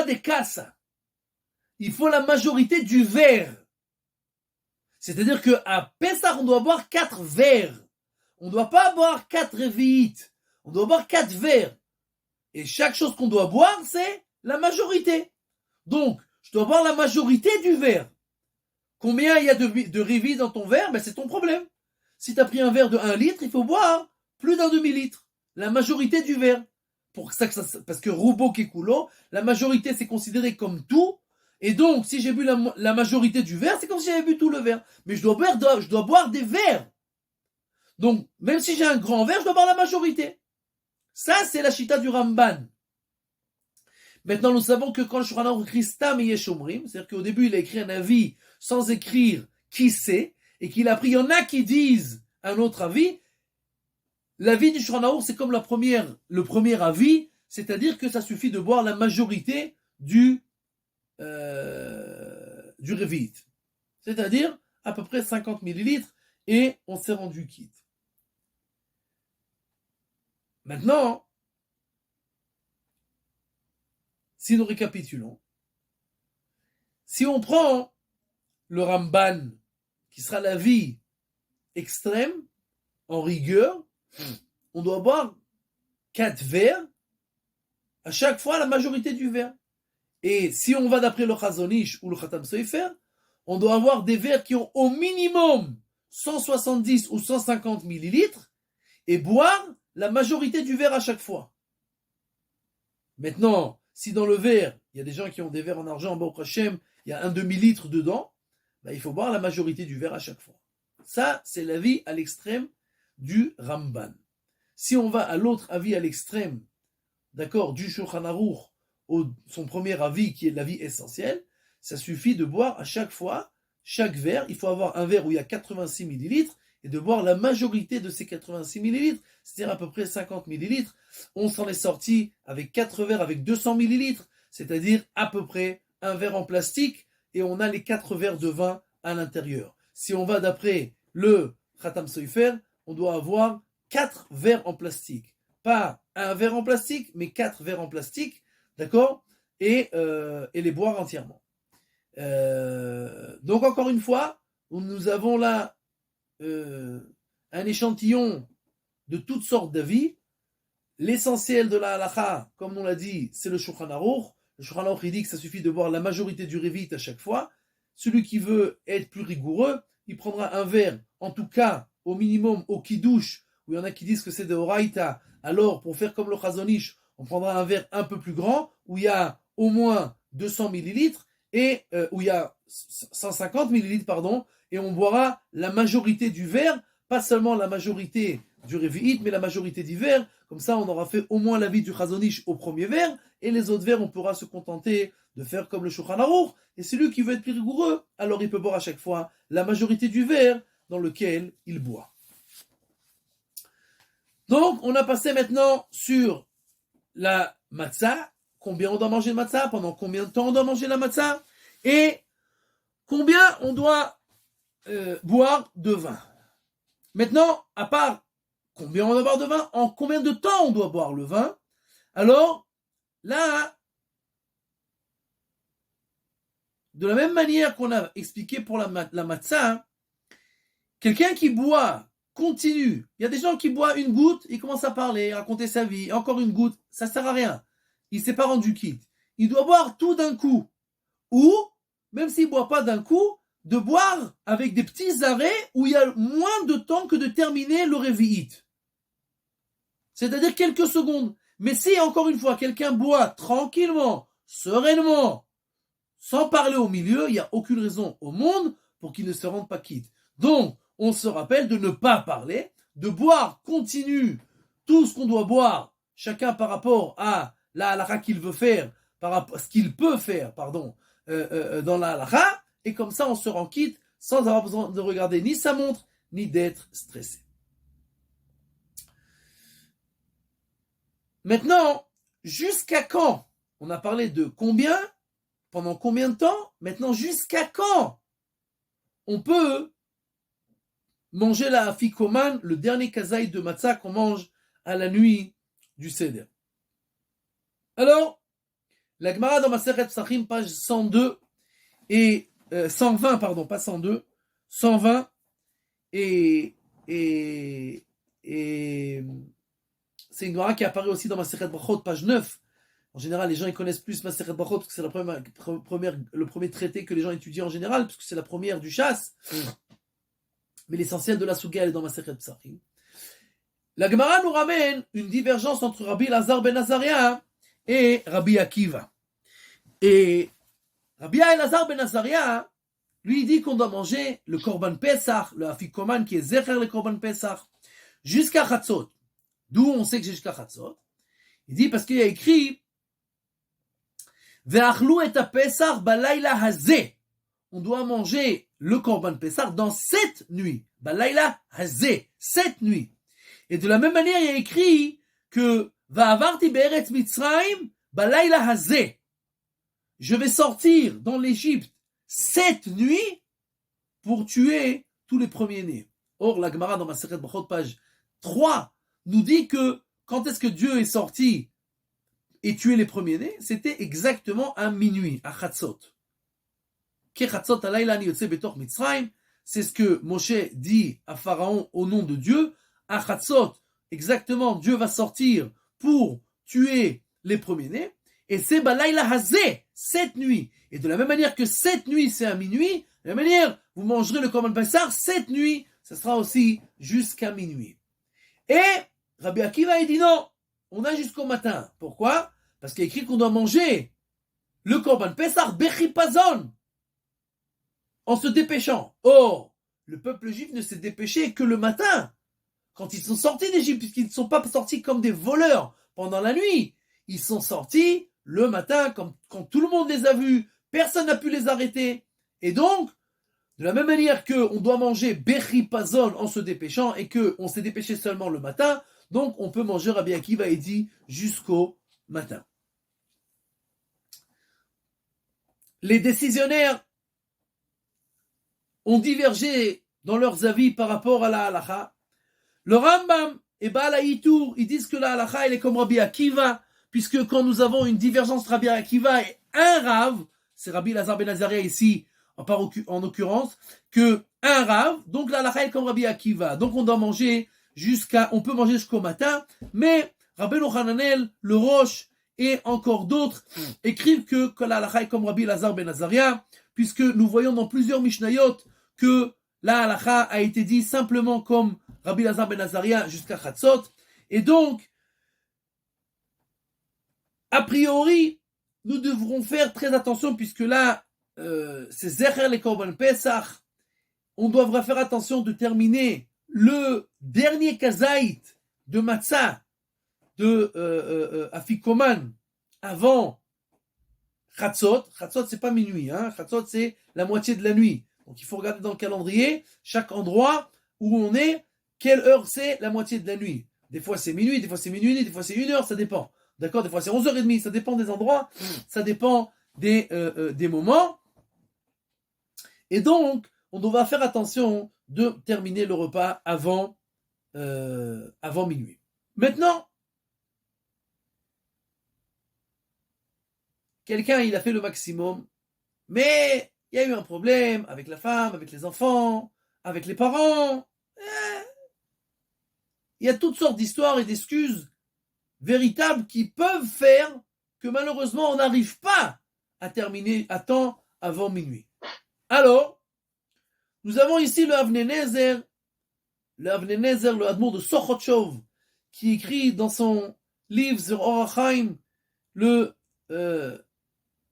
de Kasa. Il faut la majorité du verre. C'est-à-dire qu'à Pessah, on doit boire 4 verres. On ne doit pas boire 4 révi'ites. On doit boire 4 verres. Et chaque chose qu'on doit boire, c'est la majorité. Donc, je dois boire la majorité du verre. Combien il y a de révi'ites dans ton verre? Ben, c'est ton problème. Si tu as pris un verre de 1 litre, il faut boire plus d'un demi-litre. La majorité du verre. Parce que Rubo Kekulo, la majorité, c'est considéré comme tout. Et donc, si j'ai bu la majorité du verre, c'est comme si j'avais bu tout le verre. Mais je dois boire des verres. Donc, même si j'ai un grand verre, je dois boire la majorité. Ça, c'est la chita du Ramban. Maintenant, nous savons que quand le Shulchan Aruch écrit Stam et Yeshomrim, c'est-à-dire qu'au début, il a écrit un avis sans écrire qui c'est, et qu'il a pris, il y en a qui disent un autre avis. L'avis du Shulchan Aruch, c'est comme le premier avis, c'est-à-dire que ça suffit de boire la majorité du révite. C'est-à-dire à peu près 50 millilitres et on s'est rendu quitte. Maintenant, si nous récapitulons, si on prend le Ramban, qui sera l'avis extrême, en rigueur, on doit boire 4 verres, à chaque fois la majorité du verre. Et si on va d'après le Chazon Ish ou le Khatam Sofer, on doit avoir des verres qui ont au minimum 170 ou 150 millilitres et boire la majorité du verre à chaque fois. Maintenant, si dans le verre, il y a des gens qui ont des verres en argent, Baruch Hashem, il y a un demi-litre dedans, ben, il faut boire la majorité du verre à chaque fois. Ça, c'est l'avis à l'extrême du Ramban. Si on va à l'autre avis à l'extrême, d'accord, du Shulchan Aruch, son premier avis qui est l'avis essentiel, ça suffit de boire à chaque fois, chaque verre, il faut avoir un verre où il y a 86 millilitres et de boire la majorité de ces 86 millilitres, c'est-à-dire à peu près 50 millilitres. On s'en est sorti avec 4 verres avec 200 millilitres, c'est-à-dire à peu près un verre en plastique et on a les 4 verres de vin à l'intérieur. Si on va d'après le Khatam Sofer, on doit avoir 4 verres en plastique. Pas un verre en plastique, mais 4 verres en plastique, d'accord, et les boire entièrement. Donc encore une fois, nous avons là un échantillon de toutes sortes d'avis. L'essentiel de la halakha, comme on l'a dit, c'est le Shulchan Aruch. Le Shulchan Aruch, il dit que ça suffit de boire la majorité du révit à chaque fois. Celui qui veut être plus rigoureux, il prendra un verre, en tout cas, au minimum, au kiddush, où il y en a qui disent que c'est de Horaïta. Alors, pour faire comme le Chazon Ish, on prendra un verre un peu plus grand, où il y a au moins 200 millilitres, et où il y a 150 millilitres, pardon, et on boira la majorité du verre, pas seulement la majorité du Revi'it, mais la majorité du verre. Comme ça, on aura fait au moins l'avis du Chazon Ish au premier verre, et les autres verres, on pourra se contenter de faire comme le Shulchan Aruch. Et celui qui veut être plus rigoureux, alors il peut boire à chaque fois la majorité du verre dans lequel il boit. Donc, on a passé maintenant sur la matzah. Combien on doit manger de matzah, pendant combien de temps on doit manger la matzah, et combien on doit boire de vin. Maintenant, à part combien on doit boire de vin, en combien de temps on doit boire le vin, alors là, de la même manière qu'on a expliqué pour la matzah, quelqu'un qui boit continue, il y a des gens qui boivent une goutte, ils commencent à parler, à raconter sa vie, encore une goutte, ça ne sert à rien. Il ne s'est pas rendu quitte. Il doit boire tout d'un coup. Ou, même s'il ne boit pas d'un coup, de boire avec des petits arrêts où il y a moins de temps que de terminer le Revi'it. C'est-à-dire quelques secondes. Mais si, encore une fois, quelqu'un boit tranquillement, sereinement, sans parler au milieu, il n'y a aucune raison au monde pour qu'il ne se rende pas quitte. Donc, on se rappelle de ne pas parler, de boire continu tout ce qu'on doit boire, chacun par rapport à la halakha qu'il veut faire, par rapport à ce qu'il peut faire, dans la halakha, et comme ça on se rend quitte sans avoir besoin de regarder ni sa montre, ni d'être stressé. Maintenant, jusqu'à quand? On a parlé de combien, pendant combien de temps? Maintenant, jusqu'à quand on peut manger la afikoman, le dernier kazaï de matzah qu'on mange à la nuit du Seder. Alors, la Gemara dans Masechet Psachim, page 102 et 120, pardon, pas 102, 120 et c'est une Gemara qui apparaît aussi dans Masechet Brachot, page 9. En général, les gens ils connaissent plus Masechet Brachot parce que c'est le premier traité que les gens étudient en général, parce que c'est la première du chasse. Mais l'essentiel de la Souga est dans Masechet Psachim. La Gemara nous ramène une divergence entre Rabbi Elazar ben Azaria et Rabbi Akiva. Et Rabbi Elazar ben Azaria, lui, il dit qu'on doit manger le Korban Pesach, le Afikoman qui est Zecher le Korban Pesach, jusqu'à Chatzot. D'où on sait que c'est jusqu'à Chatzot. Il dit parce qu'il y a écrit Ve'achlu et Pesach balayla hazeh. On doit manger le Korban Pesach dans cette nuit. Balayla hazeh, cette nuit. Et de la même manière, il y a écrit que Va'avarti be'eretz Mitzrayim balayla hazeh. Je vais sortir dans l'Égypte cette nuit pour tuer tous les premiers-nés. Or, la Gemara dans Masechet Brachot, page 3, nous dit que quand est-ce que Dieu est sorti et tué les premiers-nés, c'était exactement à minuit, à Chatzot. Kechatzot alayla ni yotze betor Mitzrayim, c'est ce que Moshe dit à Pharaon au nom de Dieu. À Chatzot, exactement, Dieu va sortir pour tuer les premiers-nés. Et c'est balayla hazeh, cette nuit. Et de la même manière que cette nuit, c'est à minuit, de la même manière, vous mangerez le Korban Pessah cette nuit, ça sera aussi jusqu'à minuit. Et Rabbi Akiva, il dit non, on a jusqu'au matin. Pourquoi? Parce qu'il y a écrit qu'on doit manger le Korban Pessah Bechipazon, en se dépêchant. Or, le peuple juif ne s'est dépêché que le matin, quand ils sont sortis d'Égypte, puisqu'ils ne sont pas sortis comme des voleurs pendant la nuit. Ils sont sortis le matin, quand tout le monde les a vus, personne n'a pu les arrêter. Et donc, de la même manière qu'on doit manger Bechipazon en se dépêchant, et qu'on s'est dépêché seulement le matin, donc on peut manger Rabbi Akiva et dit jusqu'au matin. Les décisionnaires ont divergé dans leurs avis par rapport à la halakha. Le Rambam et Baal HaYitur, ils disent que la halakha, elle est comme Rabbi Akiva, puisque quand nous avons une divergence entre Rabbi Akiva et un Rav, c'est Rabbi Lazar ben Azaria ici, en l'occurrence, que un Rav, donc la halakha est comme Rabbi Akiva. Donc on doit manger on peut manger jusqu'au matin, mais Rabbi Hananel, le Roche et encore d'autres écrivent que la halakha est comme Rabbi Lazar ben Azaria, puisque nous voyons dans plusieurs Mishnayot que la halakha a été dit simplement comme Rabbi Lazar ben Azaria jusqu'à Chatzot, et donc, a priori, nous devrons faire très attention, puisque là, c'est Zecher le Korban Pesach, on devra faire attention de terminer le dernier kazaït de matzah de Afikoman avant Chatzot. Chatzot, c'est pas minuit, hein. Chatzot, c'est la moitié de la nuit. Donc, il faut regarder dans le calendrier, chaque endroit où on est, quelle heure c'est la moitié de la nuit. Des fois, c'est minuit, des fois, c'est minuit, des fois, c'est 1 heure, ça dépend. D'accord? Des fois, c'est 11h30, ça dépend des endroits, ça dépend des moments. Et donc, on devra faire attention de terminer le repas avant minuit. Maintenant, quelqu'un, il a fait le maximum, mais il y a eu un problème avec la femme, avec les enfants, avec les parents. Il y a toutes sortes d'histoires et d'excuses véritables qui peuvent faire que malheureusement on n'arrive pas à terminer à temps avant minuit. Alors, nous avons ici le Avnei Nezer, le Admour de Sochotchov, qui écrit dans son livre sur Orach Chaim le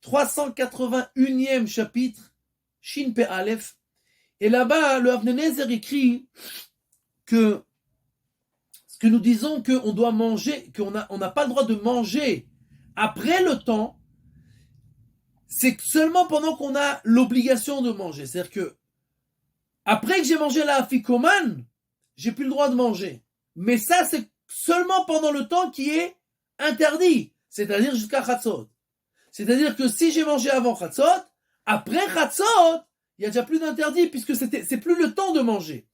381e chapitre, Shin Pe Aleph, et là-bas, le Avnei Nezer écrit que ce que nous disons qu'on doit manger, qu'on n'a pas le droit de manger après le temps, c'est seulement pendant qu'on a l'obligation de manger. C'est-à-dire que après que j'ai mangé la afikoman, j'ai plus le droit de manger. Mais ça, c'est seulement pendant le temps qui est interdit, c'est-à-dire jusqu'à Chatzot. C'est-à-dire que si j'ai mangé avant Chatzot, après Chatzot, il n'y a déjà plus d'interdit, puisque c'est plus le temps de manger.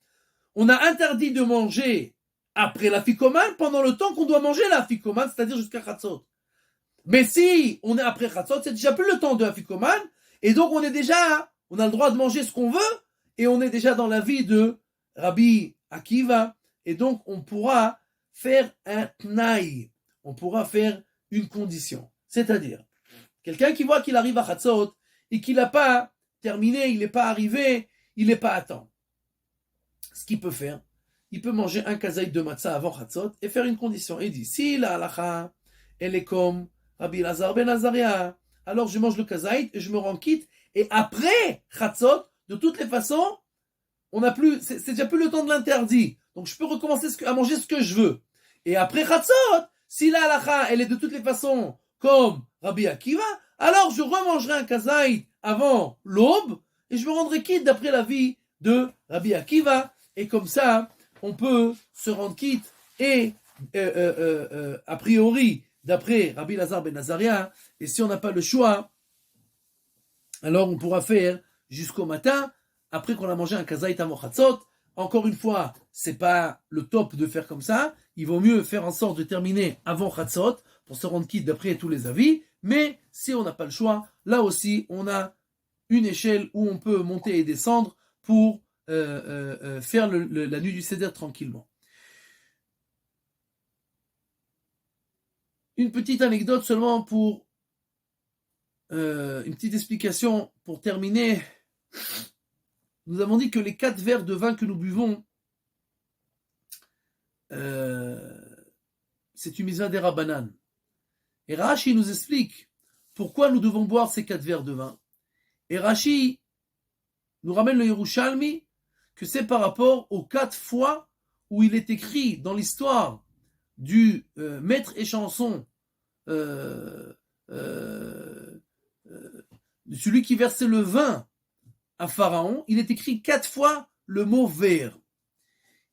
On a interdit de manger après la fikoman pendant le temps qu'on doit manger la fikoman, c'est-à-dire jusqu'à Chatzot. Mais si on est après Chatzot, c'est déjà plus le temps de la fikoman, et donc on a le droit de manger ce qu'on veut, et on est déjà dans la vie de Rabbi Akiva, et donc on pourra faire un tnaï, on pourra faire une condition. C'est-à-dire, quelqu'un qui voit qu'il arrive à Chatzot, et qu'il n'a pas terminé, il n'est pas arrivé, il n'est pas à temps. Ce qu'il peut faire, il peut manger un kazaït de matzah avant Chatzot et faire une condition. Il dit, si la halakha, elle est comme Rabbi Lazar ben Azaria, alors je mange le kazaït et je me rends quitte. Et après Chatzot, de toutes les façons, c'est déjà plus le temps de l'interdit. Donc je peux recommencer à manger ce que je veux. Et après Chatzot, si la halakha, elle est de toutes les façons comme Rabbi Akiva, alors je remangerai un kazaït avant l'aube et je me rendrai quitte d'après la vie de Rabbi Akiva. Et comme ça, on peut se rendre quitte et a priori, d'après Rabbi Lazar ben Azaria, et si on n'a pas le choix, alors on pourra faire jusqu'au matin, après qu'on a mangé un kazaït avant Chatzot. Encore une fois, c'est pas le top de faire comme ça, il vaut mieux faire en sorte de terminer avant Chatzot, pour se rendre quitte d'après tous les avis, mais si on n'a pas le choix, là aussi, on a une échelle où on peut monter et descendre pour faire la nuit du Seder tranquillement. Une petite anecdote seulement pour une petite explication pour terminer. Nous avons dit que les 4 verres de vin que nous buvons c'est une mitzvah des Rabbanan. Et Rashi nous explique pourquoi nous devons boire ces 4 verres de vin. Et Rashi nous ramène le Yerushalmi que c'est par rapport aux 4 fois où il est écrit dans l'histoire du maître échanson, celui qui versait le vin à Pharaon, il est écrit 4 fois le mot verre.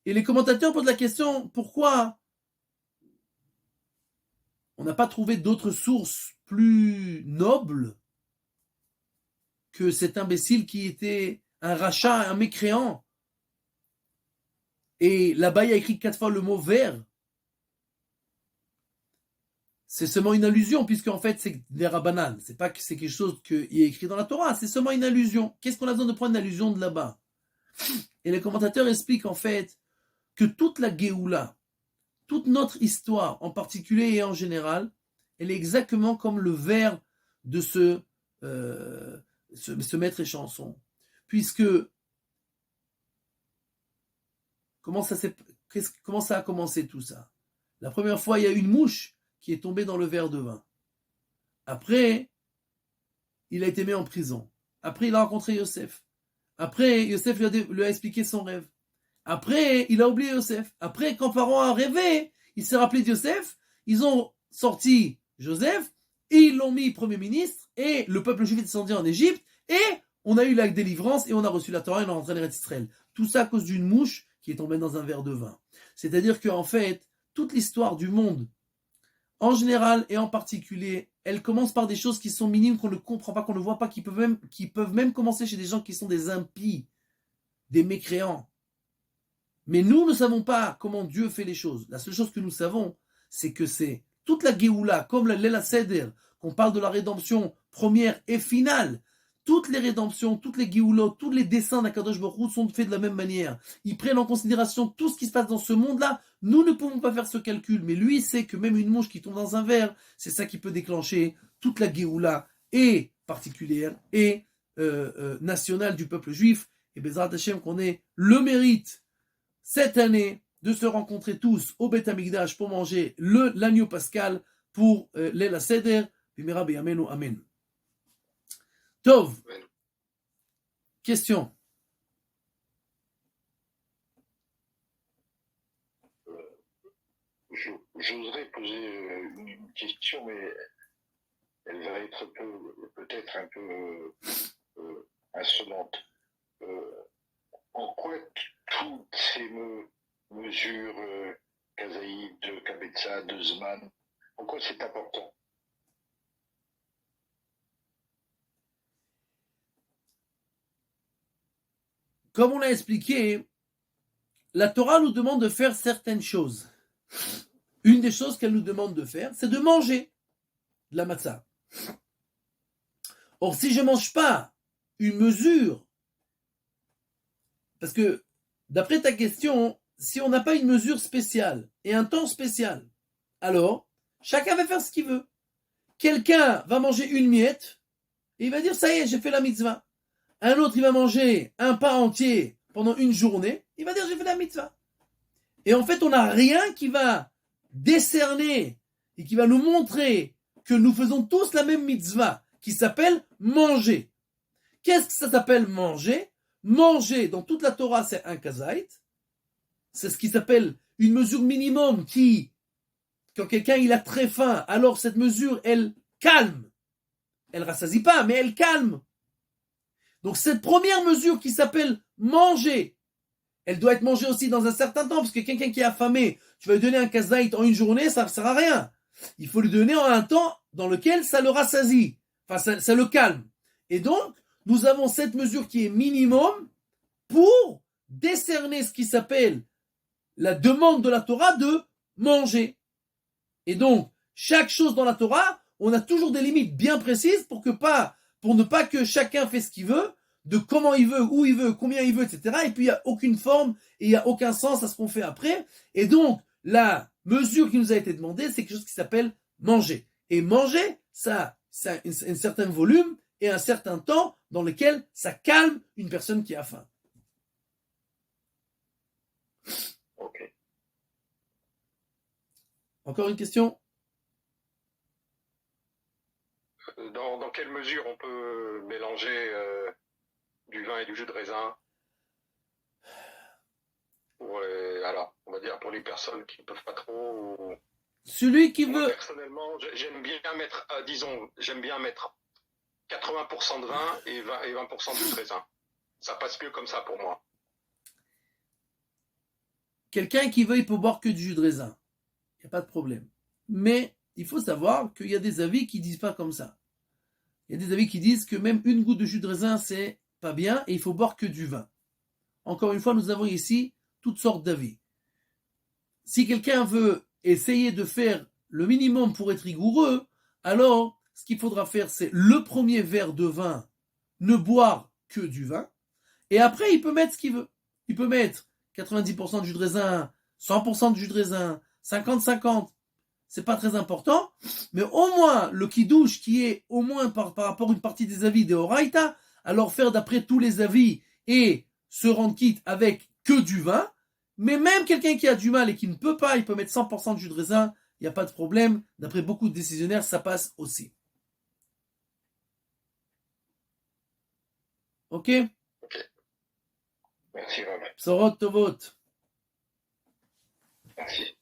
Et les commentateurs posent la question, pourquoi on n'a pas trouvé d'autres sources plus nobles que cet imbécile qui était un rachat, un mécréant. Et là-bas, il y a écrit 4 fois le mot verre. C'est seulement une allusion, puisque en fait, c'est des rabbanan. C'est pas que c'est quelque chose qui est écrit dans la Torah, c'est seulement une allusion. Qu'est-ce qu'on a besoin de prendre une allusion de là-bas? Et les commentateurs expliquent en fait que toute la Géoula, toute notre histoire, en particulier et en général, elle est exactement comme le vers de ce maître échanson. Puisque, comment ça a commencé tout ça? La première fois, il y a une mouche qui est tombée dans le verre de vin. Après, il a été mis en prison. Après, il a rencontré Yosef. Après, Yosef lui a expliqué son rêve. Après, il a oublié Yosef. Après, quand Pharaon a rêvé, il s'est rappelé de Yosef. Ils ont sorti Joseph, et ils l'ont mis premier ministre, et le peuple juif est descendu en Égypte, et on a eu la délivrance, et on a reçu la Torah, et on est rentré en Eretz Israël. Tout ça à cause d'une mouche qui est tombée dans un verre de vin. C'est-à-dire qu'en fait, toute l'histoire du monde, en général et en particulier, elle commence par des choses qui sont minimes, qu'on ne comprend pas, qu'on ne voit pas, qui peuvent même commencer chez des gens qui sont des impies, des mécréants. Mais nous ne savons pas comment Dieu fait les choses. La seule chose que nous savons, c'est que c'est toute la Géoula, comme la Lela Seder, qu'on parle de la rédemption première et finale. Toutes les rédemptions, toutes les Géoulot, tous les dessins d'Akadosh Baruch Hu sont faits de la même manière. Ils prennent en considération tout ce qui se passe dans ce monde-là. Nous ne pouvons pas faire ce calcul, mais lui sait que même une mouche qui tombe dans un verre, c'est ça qui peut déclencher toute la Géoula, et particulière, et nationale du peuple juif. Et Bezrat Hashem, qu'on ait le mérite cette année de se rencontrer tous au Beth Amikdash pour manger l'agneau pascal pour Lela Seder. Bimera beyamenu, amen. Tov. Question. J'oserais poser une question, mais elle va être peut-être un peu insolente. En quoi toutes ces mesures Kazaïd, de Kabetza, de Zman, en quoi c'est important? Comme on l'a expliqué, la Torah nous demande de faire certaines choses. Une des choses qu'elle nous demande de faire, c'est de manger de la matzah. Or, si je ne mange pas une mesure, parce que d'après ta question, si on n'a pas une mesure spéciale et un temps spécial, alors chacun va faire ce qu'il veut. Quelqu'un va manger une miette et il va dire ça y est, j'ai fait la mitzvah. Un autre, il va manger un pain entier pendant une journée, il va dire j'ai fait la mitzvah. Et en fait, on n'a rien qui va décerner et qui va nous montrer que nous faisons tous la même mitzvah qui s'appelle manger. Qu'est-ce que ça s'appelle manger? Manger, dans toute la Torah, c'est un kazaït. C'est ce qui s'appelle une mesure minimum qui, quand quelqu'un il a très faim, alors cette mesure, elle calme. Elle rassasie pas, mais elle calme. Donc cette première mesure qui s'appelle manger, elle doit être mangée aussi dans un certain temps, parce que quelqu'un qui est affamé, tu vas lui donner un kazaït en une journée, ça ne sert à rien. Il faut lui donner en un temps dans lequel ça le rassasie, enfin ça le calme. Et donc, nous avons cette mesure qui est minimum pour décerner ce qui s'appelle la demande de la Torah de manger. Et donc, chaque chose dans la Torah, on a toujours des limites bien précises pour ne pas que chacun fait ce qu'il veut, de comment il veut, où il veut, combien il veut, etc. Et puis, il n'y a aucune forme et il n'y a aucun sens à ce qu'on fait après. Et donc, la mesure qui nous a été demandée, c'est quelque chose qui s'appelle manger. Et manger, ça a un certain volume et un certain temps dans lequel ça calme une personne qui a faim. Ok. Encore une question? Dans quelle mesure on peut mélanger du vin et du jus de raisin alors, on va dire pour les personnes qui ne peuvent pas trop. Celui qui Moi, veut... personnellement, j'aime bien mettre, j'aime bien mettre 80% de vin et 20% de jus de raisin. Ça passe mieux comme ça pour moi. Quelqu'un qui veut, il peut boire que du jus de raisin. Il n'y a pas de problème. Mais il faut savoir qu'il y a des avis qui disent pas comme ça. Il y a des avis qui disent que même une goutte de jus de raisin, c'est pas bien et il faut boire que du vin. Encore une fois, nous avons ici toutes sortes d'avis. Si quelqu'un veut essayer de faire le minimum pour être rigoureux, alors ce qu'il faudra faire, c'est le premier verre de vin, ne boire que du vin, et après il peut mettre ce qu'il veut. Il peut mettre 90% de jus de raisin, 100% de jus de raisin, 50-50, c'est pas très important, mais au moins le kidouche qui est au moins par rapport à une partie des avis des Horaïta, alors faire d'après tous les avis et se rendre quitte avec que du vin, mais même quelqu'un qui a du mal et qui ne peut pas, il peut mettre 100% de jus de raisin, il n'y a pas de problème, d'après beaucoup de décisionnaires, ça passe aussi. Ok? Ok. Merci, Rav. Sorot Tovot. Merci.